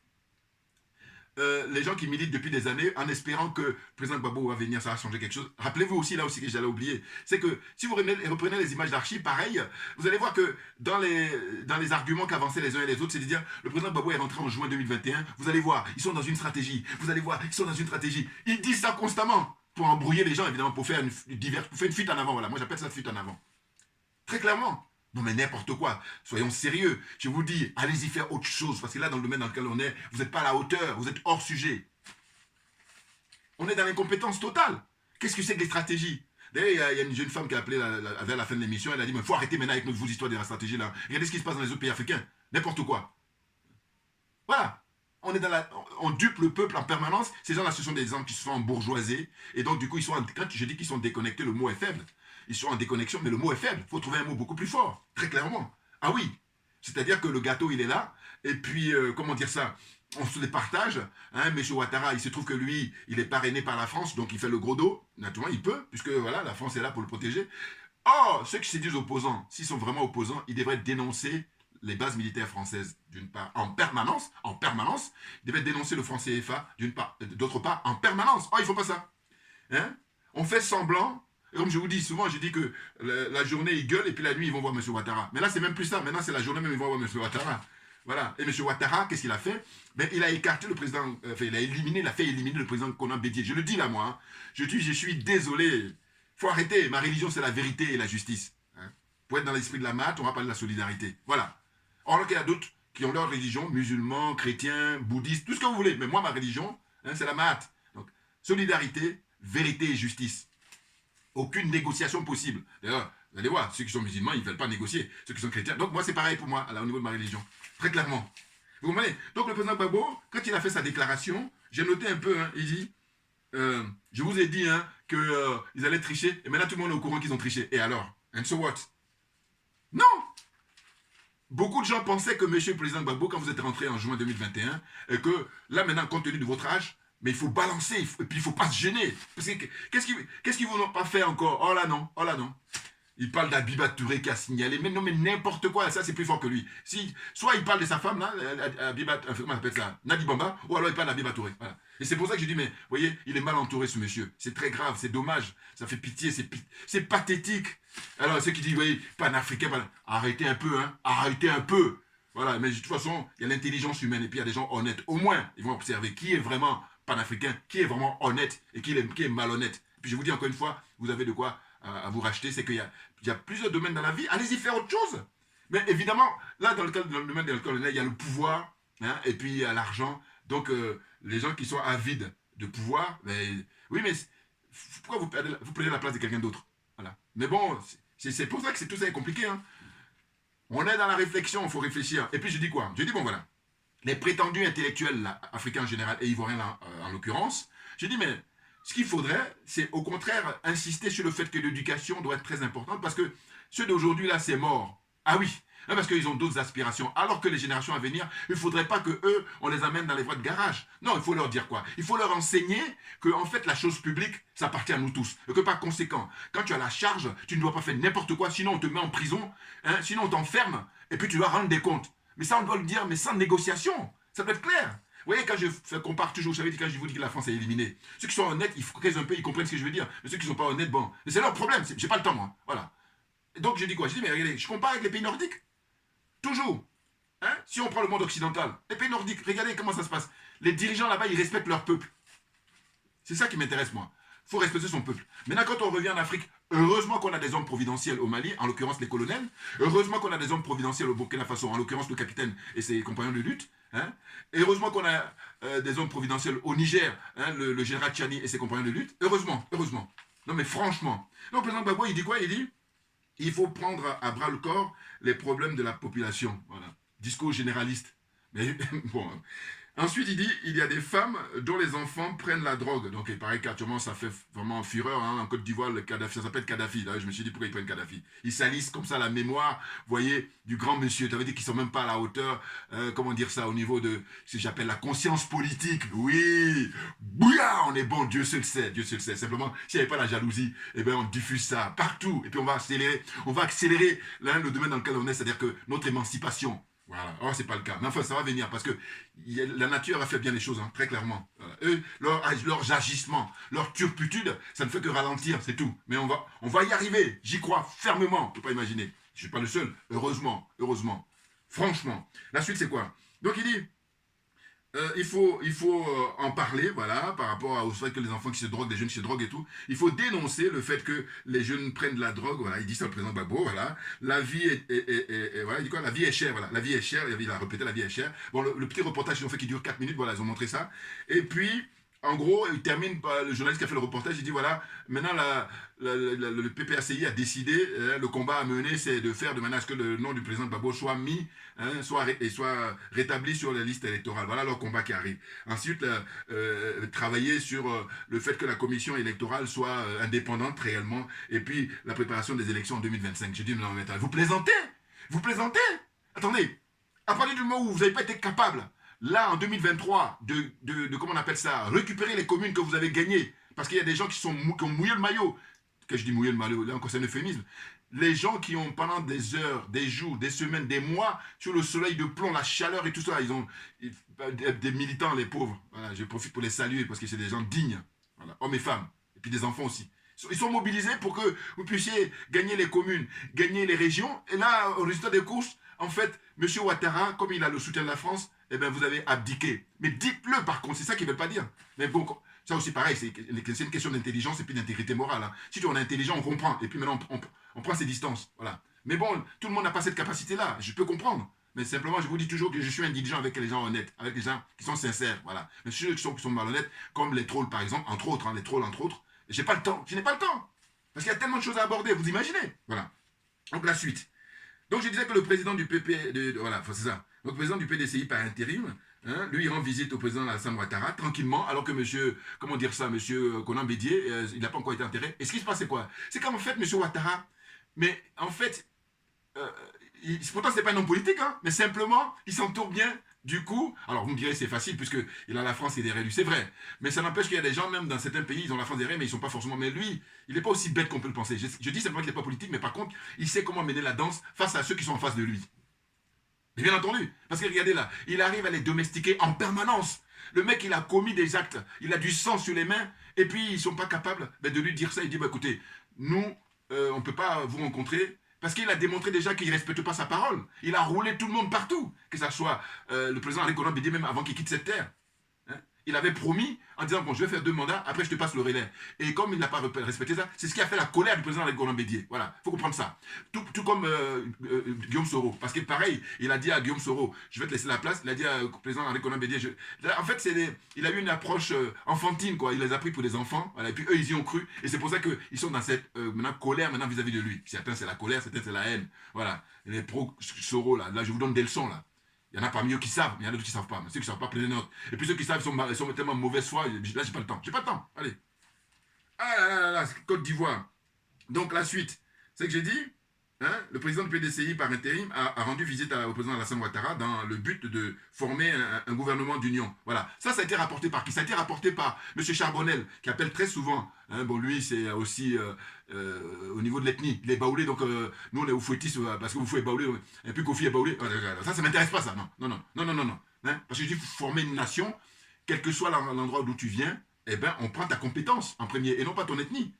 les gens qui militent depuis des années, en espérant que le président Gbagbo va venir, ça va changer quelque chose. Rappelez-vous aussi, là aussi que j'allais oublier, c'est que si vous reprenez les images d'archives, pareil, vous allez voir que dans les arguments qu'avançaient les uns et les autres, c'est de dire, le président Gbagbo est rentré en juin 2021, vous allez voir, ils sont dans une stratégie, vous allez voir, ils sont dans une stratégie. Ils disent ça constamment, pour embrouiller les gens, évidemment, pour faire une fuite en avant, voilà, moi j'appelle ça fuite en avant. Très clairement. Non mais n'importe quoi, soyons sérieux. Je vous dis, allez-y faire autre chose, parce que là, dans le domaine dans lequel on est, vous n'êtes pas à la hauteur, vous êtes hors sujet. On est dans l'incompétence totale. Qu'est-ce que c'est que les stratégies? D'ailleurs, il y a une jeune femme qui a appelé vers la fin de l'émission, elle a dit, mais il faut arrêter maintenant avec vos histoires de la stratégie là. Regardez ce qui se passe dans les autres pays africains. N'importe quoi. Voilà. On dupe le peuple en permanence. Ces gens-là, ce sont des gens qui se sont embourgeoisés. Et donc, du coup, quand je dis qu'ils sont déconnectés, le mot est faible. Ils sont en déconnexion, mais le mot est faible. Il faut trouver un mot beaucoup plus fort, très clairement. Ah oui, c'est-à-dire que le gâteau, il est là, et puis, comment dire ça, on se les partage. Hein, M. Ouattara, il se trouve que lui, il est parrainé par la France, donc il fait le gros dos. Naturellement, il peut, puisque voilà, la France est là pour le protéger. Or, ceux qui se disent opposants, s'ils sont vraiment opposants, ils devraient dénoncer les bases militaires françaises, d'une part, en permanence, ils devraient dénoncer le franc CFA, d'une part, d'autre part, en permanence. Oh, il ne faut pas ça. Hein, on fait semblant. Et comme je vous dis souvent, je dis que la journée, ils gueulent et puis la nuit, ils vont voir M. Ouattara. Mais là, c'est même plus ça. Maintenant, c'est la journée même, ils vont voir M. Ouattara. Voilà. Et M. Ouattara, qu'est-ce qu'il a fait? Ben, il a écarté le président, il a fait éliminer le président Konan Bédié. Je le dis là, moi. Hein. Je dis, je suis désolé. Il faut arrêter. Ma religion, c'est la vérité et la justice. Hein. Pour être dans l'esprit de la mat, on va parler de la solidarité. Voilà. Or, qu'il y a d'autres qui ont leur religion, musulmans, chrétiens, bouddhistes, tout ce que vous voulez. Mais moi, ma religion, hein, c'est la mat. Donc, solidarité, vérité et justice. Aucune négociation possible. D'ailleurs, vous allez voir, ceux qui sont musulmans, ils ne veulent pas négocier. Ceux qui sont chrétiens. Donc moi, c'est pareil pour moi, au niveau de ma religion. Très clairement. Vous comprenez? Donc le président Gbagbo, quand il a fait sa déclaration, j'ai noté un peu, hein, il dit, je vous ai dit hein, qu'ils allaient tricher, et maintenant tout le monde est au courant qu'ils ont triché. Et alors? And so what? Non! Beaucoup de gens pensaient que monsieur le président Gbagbo, quand vous êtes rentré en juin 2021, et que là maintenant, compte tenu de votre âge, mais il faut balancer, et puis il ne faut pas se gêner. Parce que qu'est-ce qu'ils vous ont pas fait encore? Oh là non, oh là non. Il parle d'Abiba Touré qui a signalé, mais non, mais n'importe quoi, ça c'est plus fort que lui. Soit il parle de sa femme, là, Abiba, comment on appelle ça, Nadi Bamba, ou alors il parle d'Abiba Touré. Voilà. Et c'est pour ça que je dis, mais vous voyez, il est mal entouré ce monsieur. C'est très grave, c'est dommage, ça fait pitié, c'est pathétique. Alors ceux qui disent, oui, panafricain, arrêtez un peu, hein, arrêtez un peu. Voilà, mais de toute façon, il y a l'intelligence humaine et puis il y a des gens honnêtes. Au moins, ils vont observer qui est vraiment panafricain, qui est vraiment honnête et qui est malhonnête. Puis je vous dis encore une fois, vous avez de quoi à vous racheter, c'est qu'il y a plusieurs domaines dans la vie, allez-y faire autre chose. Mais évidemment, là, dans le domaine de l'alcool, il y a le pouvoir, hein, et puis il y a l'argent. Donc, les gens qui sont avides de pouvoir, oui, mais pourquoi vous prenez la place de quelqu'un d'autre? Voilà. Mais bon, c'est pour ça que tout ça est compliqué. Hein. On est dans la réflexion, il faut réfléchir. Et puis je dis quoi? Je dis, bon voilà, les prétendus intellectuels là, africains en général et ivoiriens là, en l'occurrence, j'ai dit mais ce qu'il faudrait, c'est au contraire insister sur le fait que l'éducation doit être très importante parce que ceux d'aujourd'hui là, c'est mort. Ah oui, parce qu'ils ont d'autres aspirations. Alors que les générations à venir, il ne faudrait pas que eux, on les amène dans les voies de garage. Non, il faut leur dire quoi? Il faut leur enseigner que en fait la chose publique, ça appartient à nous tous. Et que par conséquent, quand tu as la charge, tu ne dois pas faire n'importe quoi, sinon on te met en prison, hein, sinon on t'enferme, et puis tu dois rendre des comptes. Mais ça, on doit le dire, mais sans négociation. Ça doit être clair. Vous voyez, quand je compare toujours, vous savez, quand je vous dis que la France est éliminée, ceux qui sont honnêtes, ils fraisent un peu, ils comprennent ce que je veux dire. Mais ceux qui ne sont pas honnêtes, bon, c'est leur problème. J'ai pas le temps, moi. Voilà. Et donc, je dis quoi? Je dis, mais regardez, je compare avec les pays nordiques. Toujours. Hein? Si on prend le monde occidental, les pays nordiques, regardez comment ça se passe. Les dirigeants là-bas, ils respectent leur peuple. C'est ça qui m'intéresse, moi. Il faut respecter son peuple. Maintenant, quand on revient en Afrique, heureusement qu'on a des hommes providentiels au Mali, en l'occurrence les colonels. Heureusement qu'on a des hommes providentiels au Burkina Faso, en l'occurrence le capitaine et ses compagnons de lutte. Hein? Et heureusement qu'on a des hommes providentiels au Niger, hein, le général Tchani et ses compagnons de lutte. Heureusement, heureusement. Non mais franchement. Donc le président Gbagbo, il dit quoi? Il dit, il faut prendre à bras le corps les problèmes de la population. Voilà. Discours généraliste. Mais bon. Ensuite, il dit, il y a des femmes dont les enfants prennent la drogue. Donc, il paraît qu'actuellement, ça fait vraiment fureur. Hein. En Côte d'Ivoire, le Kadhafi, ça s'appelle Kadhafi. Là, je me suis dit, pourquoi ils prennent Kadhafi? Ils salissent comme ça la mémoire, vous voyez, du grand monsieur. Ça veut dire qu'ils ne sont même pas à la hauteur, comment dire ça, au niveau de ce que j'appelle la conscience politique. Oui, bouya, on est bon, Dieu seul sait, Dieu seul sait. Simplement, s'il n'y avait pas la jalousie, eh bien, on diffuse ça partout. Et puis, on va accélérer là, le domaine dans lequel on est, c'est-à-dire que notre émancipation. Voilà. Or, c'est pas le cas. Mais enfin, ça va venir parce que la nature a fait bien les choses, hein, très clairement. Voilà. Eux, leurs agissements, leur turpitude, ça ne fait que ralentir, c'est tout. Mais on va y arriver. J'y crois fermement. On ne peut pas imaginer. Je ne suis pas le seul. Heureusement. Heureusement. Franchement. La suite, c'est quoi? Donc, il dit, il faut en parler, voilà, par rapport au fait que les enfants qui se droguent, les jeunes qui se droguent et tout. Il faut dénoncer le fait que les jeunes prennent de la drogue, voilà, il dit ça le président Gbagbo, voilà. La vie voilà, il dit quoi? La vie est chère, voilà. La vie est chère, il a répété, la vie est chère. Bon, le petit reportage qu'ils ont fait qui dure 4 minutes, voilà, ils ont montré ça. Et puis, en gros, il termine par le journaliste qui a fait le reportage, il dit voilà, maintenant le PPACI a décidé, le combat à mener, c'est de faire de manière à ce que le nom du président Gbagbo soit mis, hein, soit rétabli sur les listes électorales. Voilà leur combat qui arrive. Ensuite, travailler sur le fait que la commission électorale soit indépendante réellement, et puis la préparation des élections en 2025. J'ai dit, non, mais attendez, vous plaisantez? Vous plaisantez? Attendez, à partir du moment où vous n'avez pas été capable là, en 2023, comment on appelle ça, récupérer les communes que vous avez gagnées, parce qu'il y a des gens qui ont mouillé le maillot. Que je dis mouillé le maillot, là encore c'est un euphémisme. Les gens qui ont pendant des heures, des jours, des semaines, des mois, sur le soleil de plomb, la chaleur et tout ça, ils ont des militants, les pauvres. Voilà, je profite pour les saluer parce que c'est des gens dignes, voilà, hommes et femmes, et puis des enfants aussi. Ils sont mobilisés pour que vous puissiez gagner les communes, gagner les régions. Et là, au résultat des courses, en fait, M. Ouattara, comme il a le soutien de la France, eh bien, vous avez abdiqué. Mais dites-le, par contre, c'est ça qu'ils ne veulent pas dire. Mais bon, ça aussi, pareil, c'est une question d'intelligence et puis d'intégrité morale. Hein. Si on est intelligent, on comprend. Et puis maintenant, on prend ses distances. Voilà. Mais bon, tout le monde n'a pas cette capacité-là. Je peux comprendre. Mais simplement, je vous dis toujours que je suis intelligent avec les gens honnêtes, avec les gens qui sont sincères. Voilà. Mais ceux qui sont malhonnêtes, comme les trolls, par exemple, entre autres, hein, les trolls, entre autres, j'ai pas le temps. Je n'ai pas le temps. Parce qu'il y a tellement de choses à aborder, vous imaginez. Voilà. Donc, la suite. Donc, je disais que le président du PP, voilà, c'est ça. Donc, le président du PDCI par intérim, hein, lui, il rend visite au président Alassane Ouattara, tranquillement, alors que monsieur, comment dire ça, monsieur Konan Bédié, il n'a pas encore été enterré. Et ce qui se passe, c'est quoi? C'est qu'en fait, monsieur Ouattara, mais en fait, pourtant, ce n'est pas un homme politique, hein, mais simplement, il s'entoure bien. Du coup, alors vous me direz c'est facile puisqu'il a la France et derrière lui, c'est vrai. Mais ça n'empêche qu'il y a des gens, même dans certains pays, ils ont la France derrière, mais ils ne sont pas forcément. Mais lui, il n'est pas aussi bête qu'on peut le penser. Je dis simplement qu'il n'est pas politique, mais par contre, il sait comment mener la danse face à ceux qui sont en face de lui. Mais bien entendu, parce que regardez là, il arrive à les domestiquer en permanence. Le mec, il a commis des actes, il a du sang sur les mains, et puis ils ne sont pas capables de lui dire ça. Il dit, bah, écoutez, nous, on ne peut pas vous rencontrer. Parce qu'il a démontré déjà qu'il ne respecte pas sa parole. Il a roulé tout le monde partout. Que ce soit le président Henri Konan Bédié, même avant qu'il quitte cette terre. Hein? Il avait promis en disant, bon, je vais faire 2 mandats, après je te passe le relais. Et comme il n'a pas respecté ça, c'est ce qui a fait la colère du président Henri Konan Bédié. Voilà, il faut comprendre ça. Tout comme Guillaume Soro. Parce que pareil, il a dit à Guillaume Soro, je vais te laisser la place. Il a dit au président Henri Konan Bédié, en fait, il a eu une approche enfantine, quoi. Il les a pris pour des enfants. Voilà. Et puis eux, ils y ont cru. Et c'est pour ça qu'ils sont dans cette maintenant colère maintenant vis-à-vis de lui. Certains, c'est la colère, certains, c'est la haine. Voilà. Les pro-Soro, là, je vous donne des leçons, là. Il y en a parmi eux qui savent, mais il y en a d'autres qui ne savent pas. Mais ceux qui ne savent pas, prenez note. Et puis ceux qui savent, ils sont tellement mauvaise foi. Là, j'ai pas le temps. J'ai pas le temps. Allez. Ah là là, Côte d'Ivoire. Donc la suite, c'est que j'ai dit, hein, le président du PDCI par intérim a rendu visite au président Alassane Ouattara dans le but de former un gouvernement d'union. Voilà. Ça a été rapporté par qui? Ça a été rapporté par M. Charbonnel, qui appelle très souvent. Hein, bon, lui, c'est aussi au niveau de l'ethnie. Il est baoulé, donc nous, on est oufouettis parce que vous fouez baoulé. Et puis Kofi est baoulé. Ça m'intéresse pas, ça. Non. Hein, parce que je dis, former une nation, quel que soit l'endroit d'où tu viens, eh ben, on prend ta compétence en premier et non pas ton ethnie.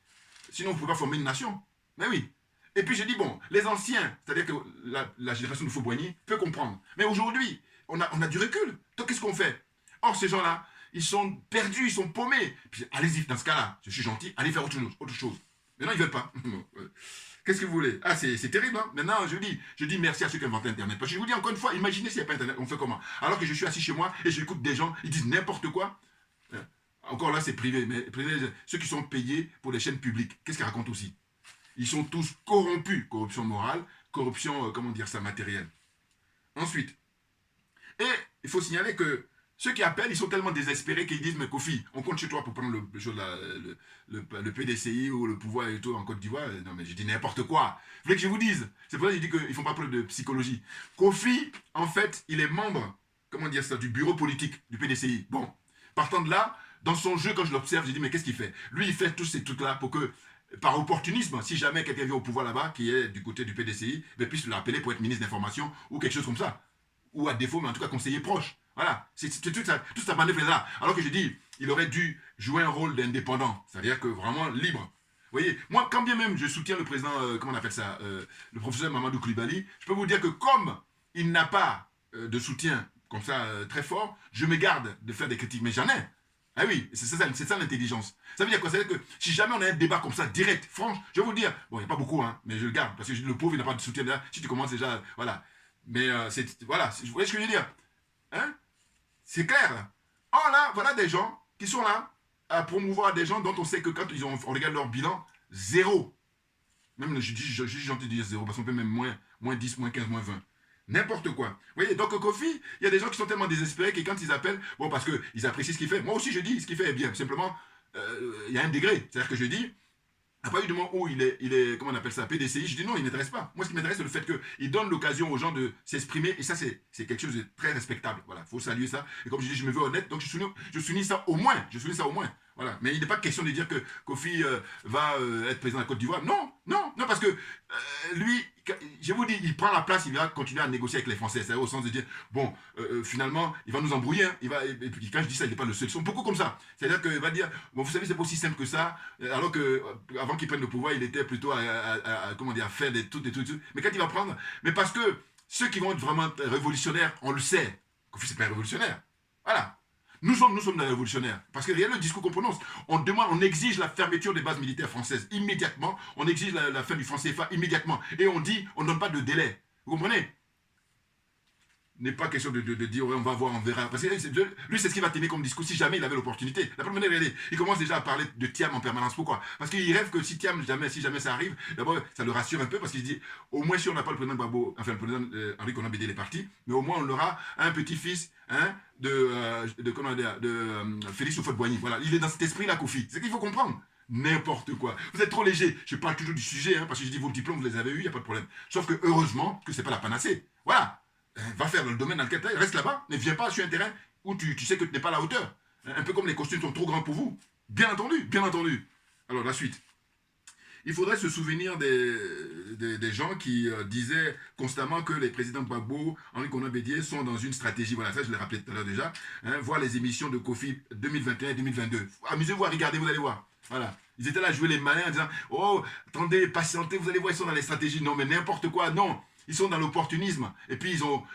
Sinon, on ne peut pas former une nation. Mais oui. Et puis, j'ai dit, bon, les anciens, c'est-à-dire que la génération de Fauboigny peut comprendre. Mais aujourd'hui, on a du recul. Donc, qu'est-ce qu'on fait? Or, ces gens-là, ils sont perdus, ils sont paumés. Puis, allez-y, dans ce cas-là, je suis gentil, allez faire autre chose. Mais non, ils ne veulent pas. Qu'est-ce que vous voulez? Ah, c'est terrible, hein? Maintenant, je dis merci à ceux qui ont inventé Internet. Parce que je vous dis encore une fois, imaginez s'il n'y a pas Internet, on fait comment? Alors que je suis assis chez moi et j'écoute des gens, ils disent n'importe quoi. Encore là, c'est privé, mais ceux qui sont payés pour les chaînes publiques, qu'est-ce qu'ils racontent aussi? Ils sont tous corrompus. Corruption morale, corruption, comment dire ça, matérielle. Ensuite, et il faut signaler que ceux qui appellent, ils sont tellement désespérés qu'ils disent, mais Kofi, on compte chez toi pour prendre le PDCI ou le pouvoir et tout en Côte d'Ivoire. Non, mais je dis n'importe quoi. Vous voulez que je vous dise? C'est pour ça que je dis qu'ils ne font pas preuve de psychologie. Kofi, en fait, il est membre, comment dire ça, du bureau politique du PDCI. Bon, partant de là, dans son jeu, quand je l'observe, je dis, mais qu'est-ce qu'il fait? Lui, il fait tous ces trucs-là pour que, par opportunisme, si jamais quelqu'un vient au pouvoir là-bas, qui est du côté du PDCI, ben, puisse l'appeler pour être ministre d'information ou quelque chose comme ça. Ou à défaut, mais en tout cas conseiller proche. Voilà, c'est toute sa manœuvre là. Alors que je dis, il aurait dû jouer un rôle d'indépendant, c'est-à-dire que vraiment libre. Vous voyez, moi, quand bien même je soutiens le président, comment on appelle ça, le professeur Mamadou Koulibaly, je peux vous dire que comme il n'a pas de soutien comme ça très fort, je me garde de faire des critiques, mais j'en ai. Ah oui, c'est ça l'intelligence. Ça veut dire quoi? Ça veut dire que si jamais on a un débat comme ça, direct, franche, je vais vous dire, bon, il n'y a pas beaucoup, hein, mais je le garde, parce que le pauvre, il n'a pas de soutien là. Si tu commences déjà, voilà. Mais voilà, vous voyez ce que je veux dire? Hein? C'est clair, là. Oh là, voilà des gens qui sont là à promouvoir des gens dont on sait que quand on regarde leur bilan, zéro. Même, je suis gentil de dire zéro, parce qu'on peut même moins 10, moins 15, moins 20. N'importe quoi. Vous voyez, donc Kofi, il y a des gens qui sont tellement désespérés que quand ils appellent, bon, parce qu'ils apprécient ce qu'il fait. Moi aussi, je dis, ce qu'il fait est bien. Simplement, il y a un degré. C'est-à-dire que je dis, à partir du moment où il est, comment on appelle ça, PDCI, je dis non, il ne m'intéresse pas. Moi, ce qui m'intéresse, c'est le fait qu'il donne l'occasion aux gens de s'exprimer, et ça, c'est quelque chose de très respectable. Voilà, il faut saluer ça. Et comme je dis, je me veux honnête, donc je souligne ça au moins. Voilà. Mais il n'est pas question de dire que Kofi va être président de la Côte d'Ivoire. Non, parce que lui, je vous dis, il prend la place, il va continuer à négocier avec les Français. C'est au sens de dire, bon, finalement, il va nous embrouiller. Hein, et puis quand je dis ça, il n'est pas le seul. Ils sont beaucoup comme ça. C'est-à-dire qu'il va dire, bon, vous savez, c'est pas aussi simple que ça. Alors que avant qu'il prenne le pouvoir, il était plutôt comment dire, à faire des trucs. Mais quand il va prendre, mais parce que ceux qui vont être vraiment révolutionnaires, on le sait. Kofi, c'est pas un révolutionnaire. Voilà. Nous sommes des révolutionnaires. Parce que rien le discours qu'on prononce. On exige la fermeture des bases militaires françaises immédiatement. On exige la fin du franc CFA immédiatement. Et on dit, on ne donne pas de délai. Vous comprenez? N'est pas question de dire, ouais, on va voir, on verra. Parce que lui, c'est ce qu'il va tenir comme discours si jamais il avait l'opportunité. La première année, il commence déjà à parler de Thiam en permanence. Pourquoi? Parce qu'il rêve que si Thiam, si jamais ça arrive, d'abord, ça le rassure un peu parce qu'il se dit, au moins si on n'a pas le président Gbagbo, enfin le président Henri Konan Bédié, les partis, mais au moins on aura un petit-fils de Félix Houphouët-Boigny. Voilà, il est dans cet esprit-là, Kofi. C'est qu'il faut comprendre. N'importe quoi. Vous êtes trop léger. Je parle toujours du sujet, parce que je dis vos diplômes, vous les avez eus, il n'y a pas de problème. Sauf que heureusement que ce n'est pas la panacée. Voilà. Va faire dans le domaine dans lequel tu es, reste là-bas, ne viens pas sur un terrain où tu sais que tu n'es pas à la hauteur. Un peu comme les costumes sont trop grands pour vous. Bien entendu. Alors, la suite. Il faudrait se souvenir des gens qui disaient constamment que les présidents Gbagbo, Henri Konan Bédié sont dans une stratégie. Voilà, ça je l'ai rappelé tout à l'heure déjà. Voir les émissions de Kofi 2021 et 2022. Amusez-vous à regarder, vous allez voir. Voilà. Ils étaient là à jouer les malins en disant, oh, attendez, patientez, vous allez voir, ils sont dans les stratégies. Non, mais n'importe quoi, non. Ils sont dans l'opportunisme. Et puis,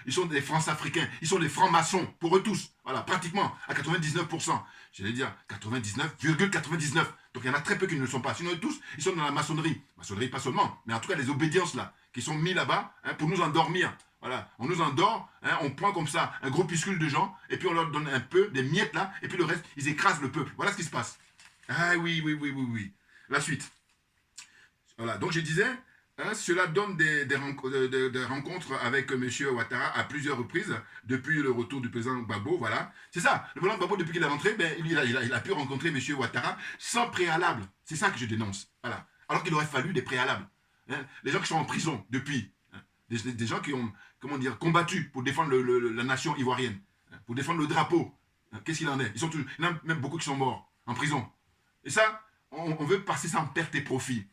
ils sont des France-Africains. Ils sont des francs-maçons, pour eux tous. Voilà, pratiquement, à 99%. J'allais dire 99,99. Donc, il y en a très peu qui ne le sont pas. Sinon, eux tous, ils sont dans la maçonnerie. Maçonnerie, pas seulement. Mais en tout cas, les obédiences, là, qui sont mis là-bas pour nous endormir. Voilà, on nous endort, on prend comme ça un groupuscule de gens, et puis on leur donne un peu, des miettes là, et puis le reste, ils écrasent le peuple. Voilà ce qui se passe. Ah oui. La suite. Voilà, donc je disais, Hein, cela donne des rencontres avec M. Ouattara à plusieurs reprises depuis le retour du président Gbagbo. Voilà. C'est ça. Le président Gbagbo, depuis qu'il est rentré, ben, il a pu rencontrer M. Ouattara sans préalable. C'est ça que je dénonce. Voilà. Alors qu'il aurait fallu des préalables. Hein. Les gens qui sont en prison depuis, hein, des gens qui ont, comment dire, combattu pour défendre la nation ivoirienne, hein, pour défendre le drapeau. Hein. Qu'est-ce qu'il en est? Il y en a même beaucoup qui sont morts en prison. Et ça, on veut passer ça en perte et profit.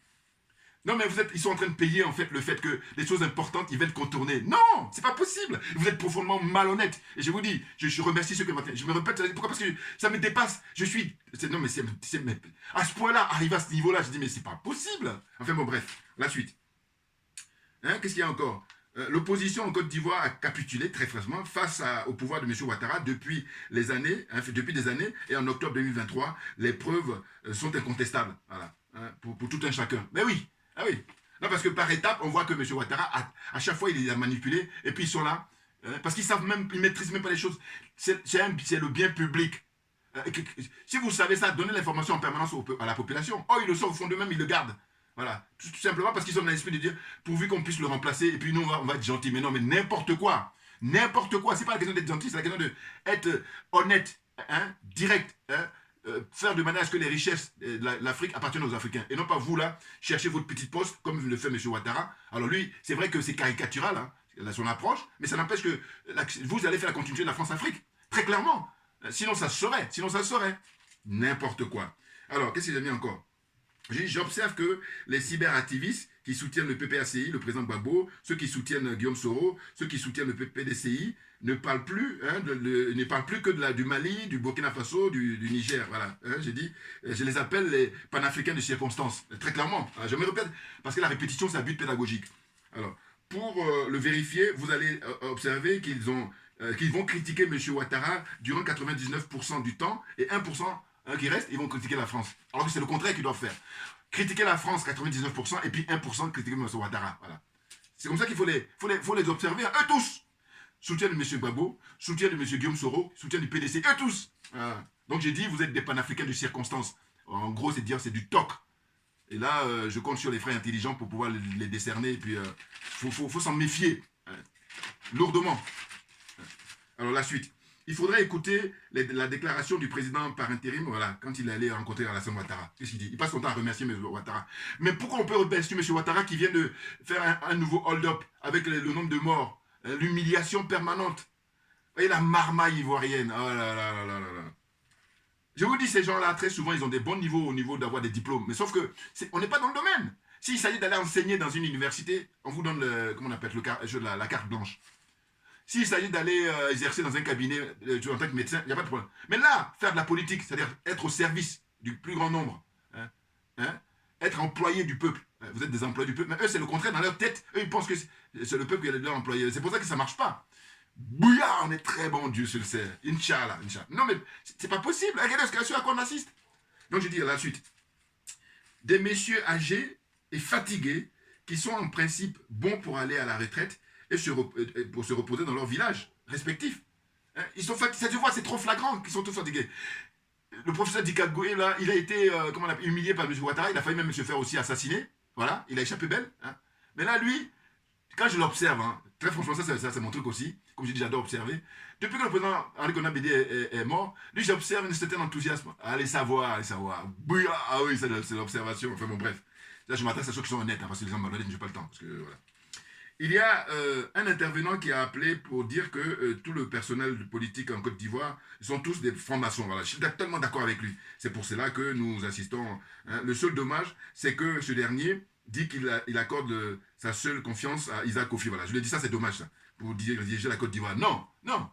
Non, mais ils sont en train de payer en fait le fait que les choses importantes, ils veulent contourner. Non, c'est pas possible. Vous êtes profondément malhonnête. Et je vous dis, je remercie ceux qui m'ont. Je me répète, pourquoi? Parce que ça me dépasse. Non, mais à ce point-là, arrivé à ce niveau-là, je dis, mais c'est pas possible. Enfin bon, bref, la suite. Hein, qu'est-ce qu'il y a encore? L'opposition en Côte d'Ivoire a capitulé très fraîchement face au pouvoir de M. Ouattara depuis des années, et en octobre 2023, les preuves sont incontestables, voilà, hein, pour tout un chacun. Mais oui, ah oui. Non, parce que par étapes, on voit que M. Ouattara, à chaque fois, il les a manipulés, et puis ils sont là, parce qu'ils savent même, ils maîtrisent même pas les choses. C'est le bien public. Si vous savez ça, donnez l'information en permanence à la population. Oh, ils le savent au fond d'eux-mêmes, ils le gardent. Voilà, tout simplement parce qu'ils sont dans l'esprit de dire, pourvu qu'on puisse le remplacer, et puis nous, on va être gentils. Mais non, mais n'importe quoi. N'importe quoi. C'est pas la question d'être gentil, c'est la question d'être honnête, hein, direct, hein, faire de manière à ce que les richesses de l'Afrique appartiennent aux Africains. Et non pas vous, là, chercher votre petite poste, comme le fait M. Ouattara. Alors lui, c'est vrai que c'est caricatural, hein, son approche, mais ça n'empêche que vous allez faire la continuité de la France-Afrique. Très clairement. Sinon, ça se saurait. N'importe quoi. Alors, qu'est-ce que j'ai mis encore? J'observe que les cyberactivistes qui soutiennent le PPACI, le président Gbagbo, ceux qui soutiennent Guillaume Soro, ceux qui soutiennent le PDCI, ne parlent plus, hein, ne parlent plus que du Mali, du Burkina Faso, du Niger. Voilà, hein, j'ai dit, je les appelle les panafricains de circonstance. Très clairement, je me répète, parce que la répétition, c'est un but pédagogique. Alors, pour le vérifier, vous allez observer qu'ils vont critiquer M. Ouattara durant 99% du temps et 1% qui reste, ils vont critiquer la France. Alors que c'est le contraire qu'ils doivent faire. Critiquer la France 99% et puis 1% critiquer M. Ouattara. Voilà. C'est comme ça qu'il faut les observer. Eux tous. Soutien de M. Gbagbo, soutien de M. Guillaume Soro, soutien du PDC, eux tous. Voilà. Donc j'ai dit, vous êtes des panafricains de circonstance. En gros, c'est dire, c'est du toc. Et là, je compte sur les frères intelligents pour pouvoir les décerner. Et puis, faut s'en méfier. Hein, lourdement. Alors la suite. Il faudrait écouter la déclaration du président par intérim, voilà, quand il allait rencontrer Alassane Ouattara. Qu'est-ce qu'il dit? Il passe son temps à remercier M. Ouattara. Mais pourquoi on peut remercier M. Ouattara qui vient de faire un nouveau hold-up avec le nombre de morts, l'humiliation permanente? Et la marmaille ivoirienne. Oh là là là là là. Je vous dis, ces gens-là, très souvent, ils ont des bons niveaux au niveau d'avoir des diplômes. Mais sauf que on n'est pas dans le domaine. S'il s'agit d'aller enseigner dans une université, on vous donne la carte blanche. S'il s'agit d'aller exercer dans un cabinet en tant que médecin, il n'y a pas de problème. Mais là, faire de la politique, c'est-à-dire être au service du plus grand nombre, être employé du peuple, vous êtes des employés du peuple, mais eux, c'est le contraire. Dans leur tête, eux, ils pensent que c'est le peuple qui est leur employé. C'est pour ça que ça ne marche pas. Bouya, on est très bon, Dieu se le sait. Inch'Allah, Inch'Allah. Non, mais c'est pas possible. Regardez ce à quoi on assiste. Donc, je dis à la suite. Des messieurs âgés et fatigués qui sont en principe bons pour aller à la retraite et pour se reposer dans leur village respectif. Hein, ils sont fatigués, ça se voit, c'est trop flagrant qu'ils sont tous fatigués. Le professeur Dikagoué, là, il a été humilié par M. Ouattara, il a failli même se faire aussi assassiner. Voilà, il a échappé belle. Hein. Mais là, lui, quand je l'observe, hein, très franchement, ça c'est mon truc aussi, comme je dis, j'adore observer. Depuis que le président Henri Konan Bédié est mort, lui, j'observe un certain enthousiasme. Allez savoir. Bouya, ah oui, c'est l'observation. Enfin bon, bref. Là, je m'adresse à ceux qui sont honnêtes, hein, parce que les gens malhonnêtes, je n'ai pas le temps. Parce que, voilà. Il y a un intervenant qui a appelé pour dire que tout le personnel politique en Côte d'Ivoire sont tous des francs-maçons. Voilà. Je suis tellement d'accord avec lui. C'est pour cela que nous assistons. Hein. Le seul dommage, c'est que ce dernier dit qu'il accorde sa seule confiance à Isaac Kofi. Voilà. Je lui ai dit ça, c'est dommage, ça, pour diriger la Côte d'Ivoire. Non.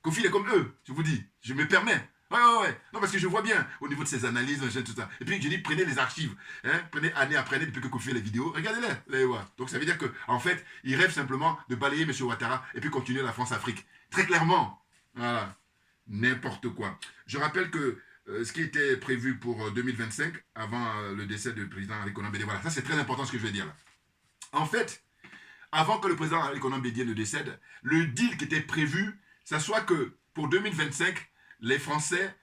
Kofi, il est comme eux, je vous dis. Je me permets. Ouais. Non, parce que je vois bien au niveau de ses analyses, tout ça. Et puis, je dis, prenez les archives. Hein, prenez année après année depuis que Kofi fait les vidéos. Regardez-les. Donc, ça veut dire qu'en fait, il rêve simplement de balayer M. Ouattara et puis continuer la France-Afrique. Très clairement. Voilà. N'importe quoi. Je rappelle que ce qui était prévu pour 2025, avant le décès du président Henri Konan Bédié, voilà, ça c'est très important ce que je vais dire là. En fait, avant que le président Henri Konan Bédié ne décède, le deal qui était prévu, ça soit que pour 2025, les Français,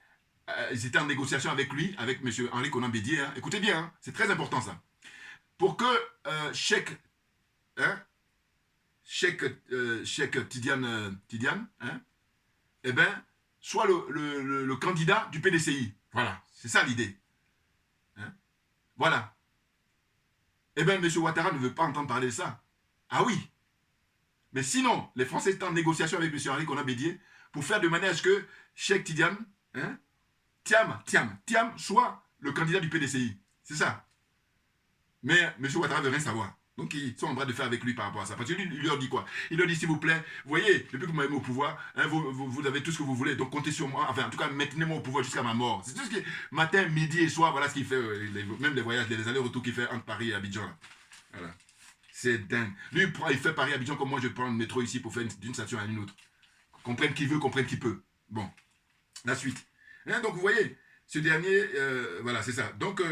ils étaient en négociation avec lui, avec M. Henri Konan Bédié. Hein. Écoutez bien, hein, c'est très important ça. pour que Cheikh Tidiane, hein, eh ben, soit le candidat du PDCI. Voilà, c'est ça l'idée. Hein? Voilà. Eh bien, M. Ouattara ne veut pas entendre parler de ça. Ah oui. Mais sinon, les Français étaient en négociation avec M. Henri Konan Bédié pour faire de manière à ce que Cheikh Tidiane, hein, Thiam soit le candidat du PDCI. C'est ça. Mais M. Ouattara ne veut rien savoir. Donc, ils sont en train de faire avec lui par rapport à ça. Parce que lui, il leur dit quoi? Il leur dit, s'il vous plaît, vous voyez, depuis que vous m'avez mis au pouvoir, hein, vous avez tout ce que vous voulez, donc comptez sur moi. Enfin, en tout cas, maintenez-moi au pouvoir jusqu'à ma mort. C'est tout ce qui est matin, midi et soir, voilà ce qu'il fait, même les voyages, les allers-retours qu'il fait entre Paris et Abidjan. Là. Voilà. C'est dingue. Lui, il fait Paris-Abidjan comme moi, je prends le métro ici pour faire d'une station à une autre. Comprenne qui veut, comprenne qui peut. Bon, la suite. Hein, donc, vous voyez, ce dernier, voilà, c'est ça. Donc,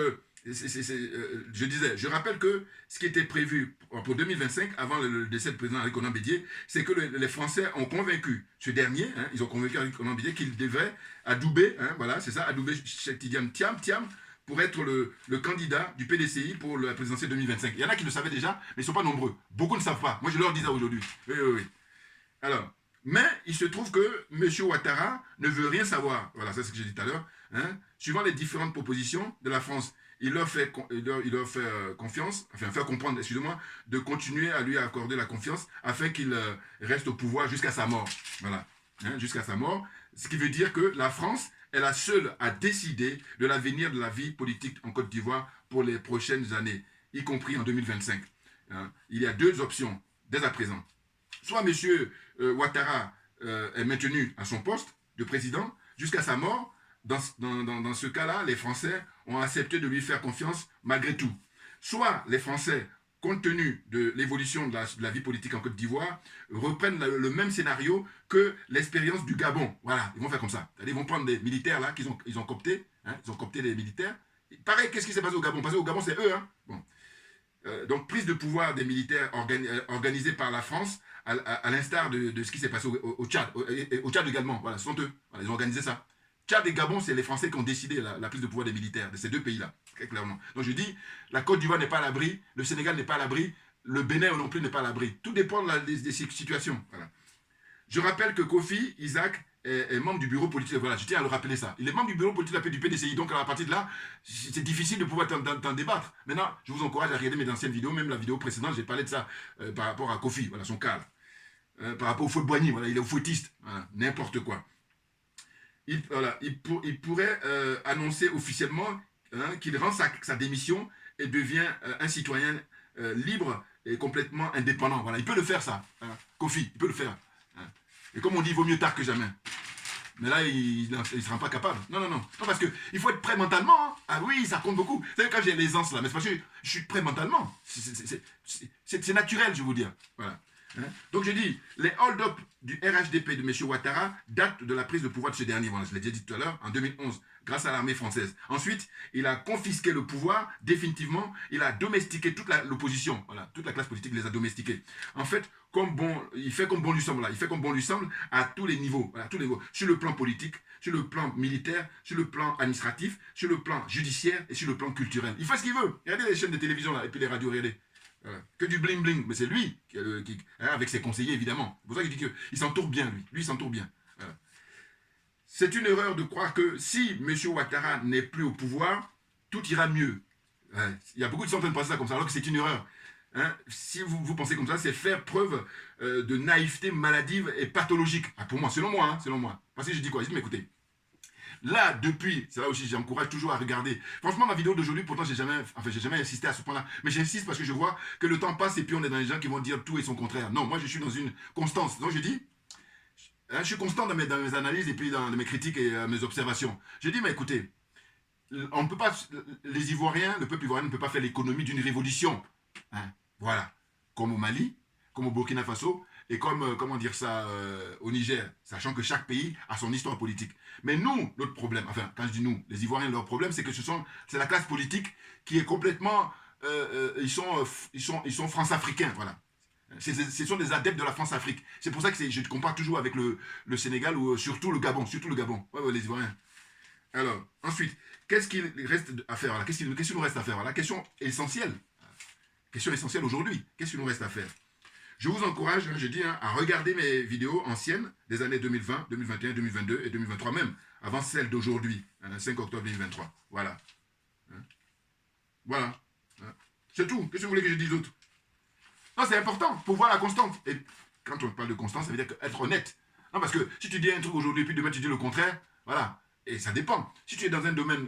je disais, je rappelle que ce qui était prévu pour 2025, avant le décès du président Henri Konan Bédié, c'est que les Français ont convaincu ce dernier, hein, ils ont convaincu Henri Konan Bédié qu'il devrait adouber, hein, voilà, c'est ça, adouber Cheikh Tidiane Thiam pour être le candidat du PDCI pour la présidentielle 2025. Il y en a qui le savaient déjà, mais ils ne sont pas nombreux. Beaucoup ne savent pas. Moi, je leur dis ça aujourd'hui. Oui. Alors, mais il se trouve que M. Ouattara ne veut rien savoir. Voilà, ça c'est ce que j'ai dit tout à l'heure. Hein, suivant les différentes propositions de la France, il leur fait confiance, enfin faire comprendre, excusez-moi, de continuer à lui accorder la confiance afin qu'il reste au pouvoir jusqu'à sa mort. Voilà, hein, jusqu'à sa mort. Ce qui veut dire que la France est la seule à décider de l'avenir de la vie politique en Côte d'Ivoire pour les prochaines années, y compris en 2025. Hein. Il y a deux options dès à présent. Soit M. Ouattara est maintenu à son poste de président jusqu'à sa mort. Dans ce cas-là, les Français ont accepté de lui faire confiance malgré tout. Soit les Français, compte tenu de l'évolution de la vie politique en Côte d'Ivoire, reprennent le même scénario que l'expérience du Gabon. Voilà, ils vont faire comme ça. Ils vont prendre des militaires là qu'ils ont cooptés. Hein, ils ont coopté les militaires. Pareil, qu'est-ce qui s'est passé au Gabon? Parce qu'au Gabon, c'est eux. Hein. Bon. Donc, prise de pouvoir des militaires organisée par la France, à l'instar de ce qui s'est passé au Tchad. Au Tchad également, voilà, ce sont eux. Voilà, ils ont organisé ça. Tchad et Gabon, c'est les Français qui ont décidé la prise de pouvoir des militaires de ces deux pays-là, très clairement. Donc je dis, la Côte d'Ivoire n'est pas à l'abri, le Sénégal n'est pas à l'abri, le Bénin non plus n'est pas à l'abri. Tout dépend des situations. Voilà. Je rappelle que Kofi Isaac est membre du bureau politique. Voilà, je tiens à le rappeler ça. Il est membre du bureau politique du PDCI. Donc à partir de là, c'est difficile de pouvoir t'en débattre. Maintenant, je vous encourage à regarder mes anciennes vidéos, même la vidéo précédente, j'ai parlé de ça par rapport à Kofi, voilà son cas. Par rapport au Fouet-Boigny, voilà, il est au footiste, voilà, n'importe quoi. Il pourrait annoncer officiellement qu'il rend sa démission et devient un citoyen libre et complètement indépendant. Voilà, il peut le faire ça. Hein. Kofi, il peut le faire. Hein. Et comme on dit, il vaut mieux tard que jamais. Mais là, il ne sera pas capable. Non, parce qu'il faut être prêt mentalement. Hein. Ah oui, ça compte beaucoup. Vous savez, quand j'ai l'aisance là, mais c'est parce que je suis prêt mentalement. C'est naturel, je veux dire. Voilà. Hein? Donc je dis, les hold-up du RHDP de M. Ouattara datent de la prise de pouvoir de ce dernier, voilà, je l'ai déjà dit tout à l'heure, en 2011, grâce à l'armée française. Ensuite, il a confisqué le pouvoir, définitivement, il a domestiqué toute l'opposition, voilà, toute la classe politique les a domestiqués. En fait, il fait comme bon lui semble, là, il fait comme bon lui semble à tous les niveaux, voilà, tous les niveaux, sur le plan politique, sur le plan militaire, sur le plan administratif, sur le plan judiciaire et sur le plan culturel. Il fait ce qu'il veut. Regardez les chaînes de télévision là, et puis les radios, regardez. Voilà. Que du bling bling, mais c'est lui avec ses conseillers évidemment. C'est pour ça qu'il dit qu'il s'entoure bien lui il s'entoure bien. Voilà. C'est une erreur de croire que si M. Ouattara n'est plus au pouvoir, tout ira mieux. Il y a beaucoup de gens qui pensent ça comme ça, alors que c'est une erreur. Hein? Si vous pensez comme ça, c'est faire preuve de naïveté maladive et pathologique. Ah, pour moi, selon moi, hein, selon moi. Parce que je dis quoi? Je dis, mais écoutez, là, depuis, c'est là aussi, j'encourage toujours à regarder. Franchement, ma vidéo d'aujourd'hui, pourtant, j'ai jamais insisté à ce point-là. Mais j'insiste parce que je vois que le temps passe et puis on est dans les gens qui vont dire tout et son contraire. Non, moi, je suis dans une constance. Donc, je dis, je suis constant dans mes analyses et puis dans mes critiques et mes observations. Je dis, mais écoutez, on ne peut pas, les Ivoiriens, le peuple ivoirien ne peut pas faire l'économie d'une révolution. Hein, voilà. Comme au Mali, comme au Burkina Faso, et comme, comment dire ça, au Niger, sachant que chaque pays a son histoire politique. Mais nous, notre problème, enfin, quand je dis nous, les Ivoiriens, leur problème, c'est que c'est la classe politique qui est complètement, ils sont france-africains, voilà. Ce sont des adeptes de la France-Afrique. C'est pour ça que je compare toujours avec le Sénégal ou surtout le Gabon, ouais, les Ivoiriens. Alors, ensuite, qu'est-ce qu'il reste à faire? Qu'est-ce qu'il nous reste à faire? La question essentielle, Question essentielle aujourd'hui. Qu'est-ce qu'il nous reste à faire? Je vous encourage, je dis, à regarder mes vidéos anciennes des années 2020, 2021, 2022 et 2023 même, avant celle d'aujourd'hui, 5 octobre 2023. Voilà. Voilà. C'est tout. Qu'est-ce que vous voulez que je dise d'autre? Non, c'est important pour voir la constante. Et quand on parle de constance, ça veut dire être honnête. Non, parce que si tu dis un truc aujourd'hui, puis demain tu dis le contraire, voilà. Et ça dépend. Si tu es dans un domaine,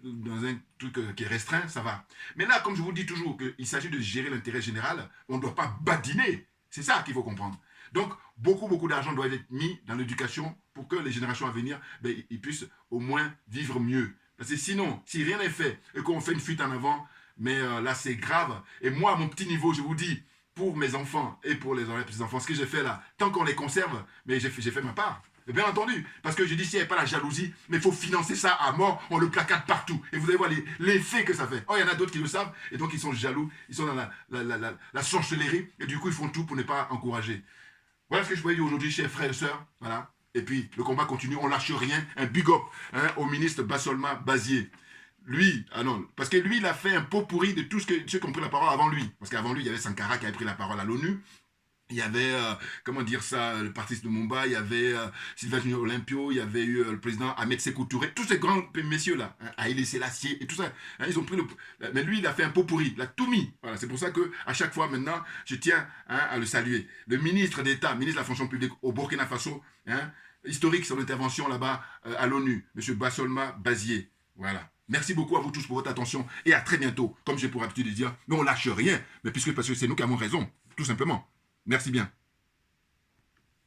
dans un truc qui est restreint, ça va. Mais là, comme je vous dis toujours, qu'il s'agit de gérer l'intérêt général, on ne doit pas badiner. C'est ça qu'il faut comprendre. Donc, beaucoup d'argent doit être mis dans l'éducation pour que les générations à venir, ben, ils puissent au moins vivre mieux. Parce que sinon, si rien n'est fait et qu'on fait une fuite en avant, mais là, c'est grave. Et moi, à mon petit niveau, je vous dis, pour mes enfants et pour les petits-enfants, ce que j'ai fait là, tant qu'on les conserve, mais j'ai fait ma part. Et bien entendu, parce que je dis, s'il n'y avait pas la jalousie, mais il faut financer ça à mort, on le placate partout. Et vous allez voir l'effet que ça fait. Oh, il y en a d'autres qui le savent, et donc ils sont jaloux, ils sont dans la sorcellerie, et du coup, ils font tout pour ne pas encourager. Voilà ce que je voulais dire aujourd'hui, chers frères et sœurs. Voilà. Et puis, le combat continue, on lâche rien. Un big up au ministre Bassolma Bazier. Lui, ah non, parce que lui, il a fait un pot pourri de tout ceux qui ont pris la parole avant lui. Parce qu'avant lui, il y avait Sankara qui avait pris la parole à l'ONU. Il y avait, comment dire ça, le parti de Mumba, il y avait Sylvain Junior Olympio, il y avait eu le président Ahmed Sékou Touré, tous ces grands messieurs-là, Haïlé Sélassié et tout ça, ils ont pris le... Mais lui, il a fait un pot pourri, il a tout mis. Voilà, c'est pour ça qu'à chaque fois, maintenant, je tiens à le saluer. Le ministre d'État, ministre de la fonction publique au Burkina Faso, historique son intervention là-bas à l'ONU, M. Bassolma Bazier. Voilà. Merci beaucoup à vous tous pour votre attention et à très bientôt. Comme j'ai pour habitude de dire, mais on lâche rien, mais parce que c'est nous qui avons raison, tout simplement. Merci bien.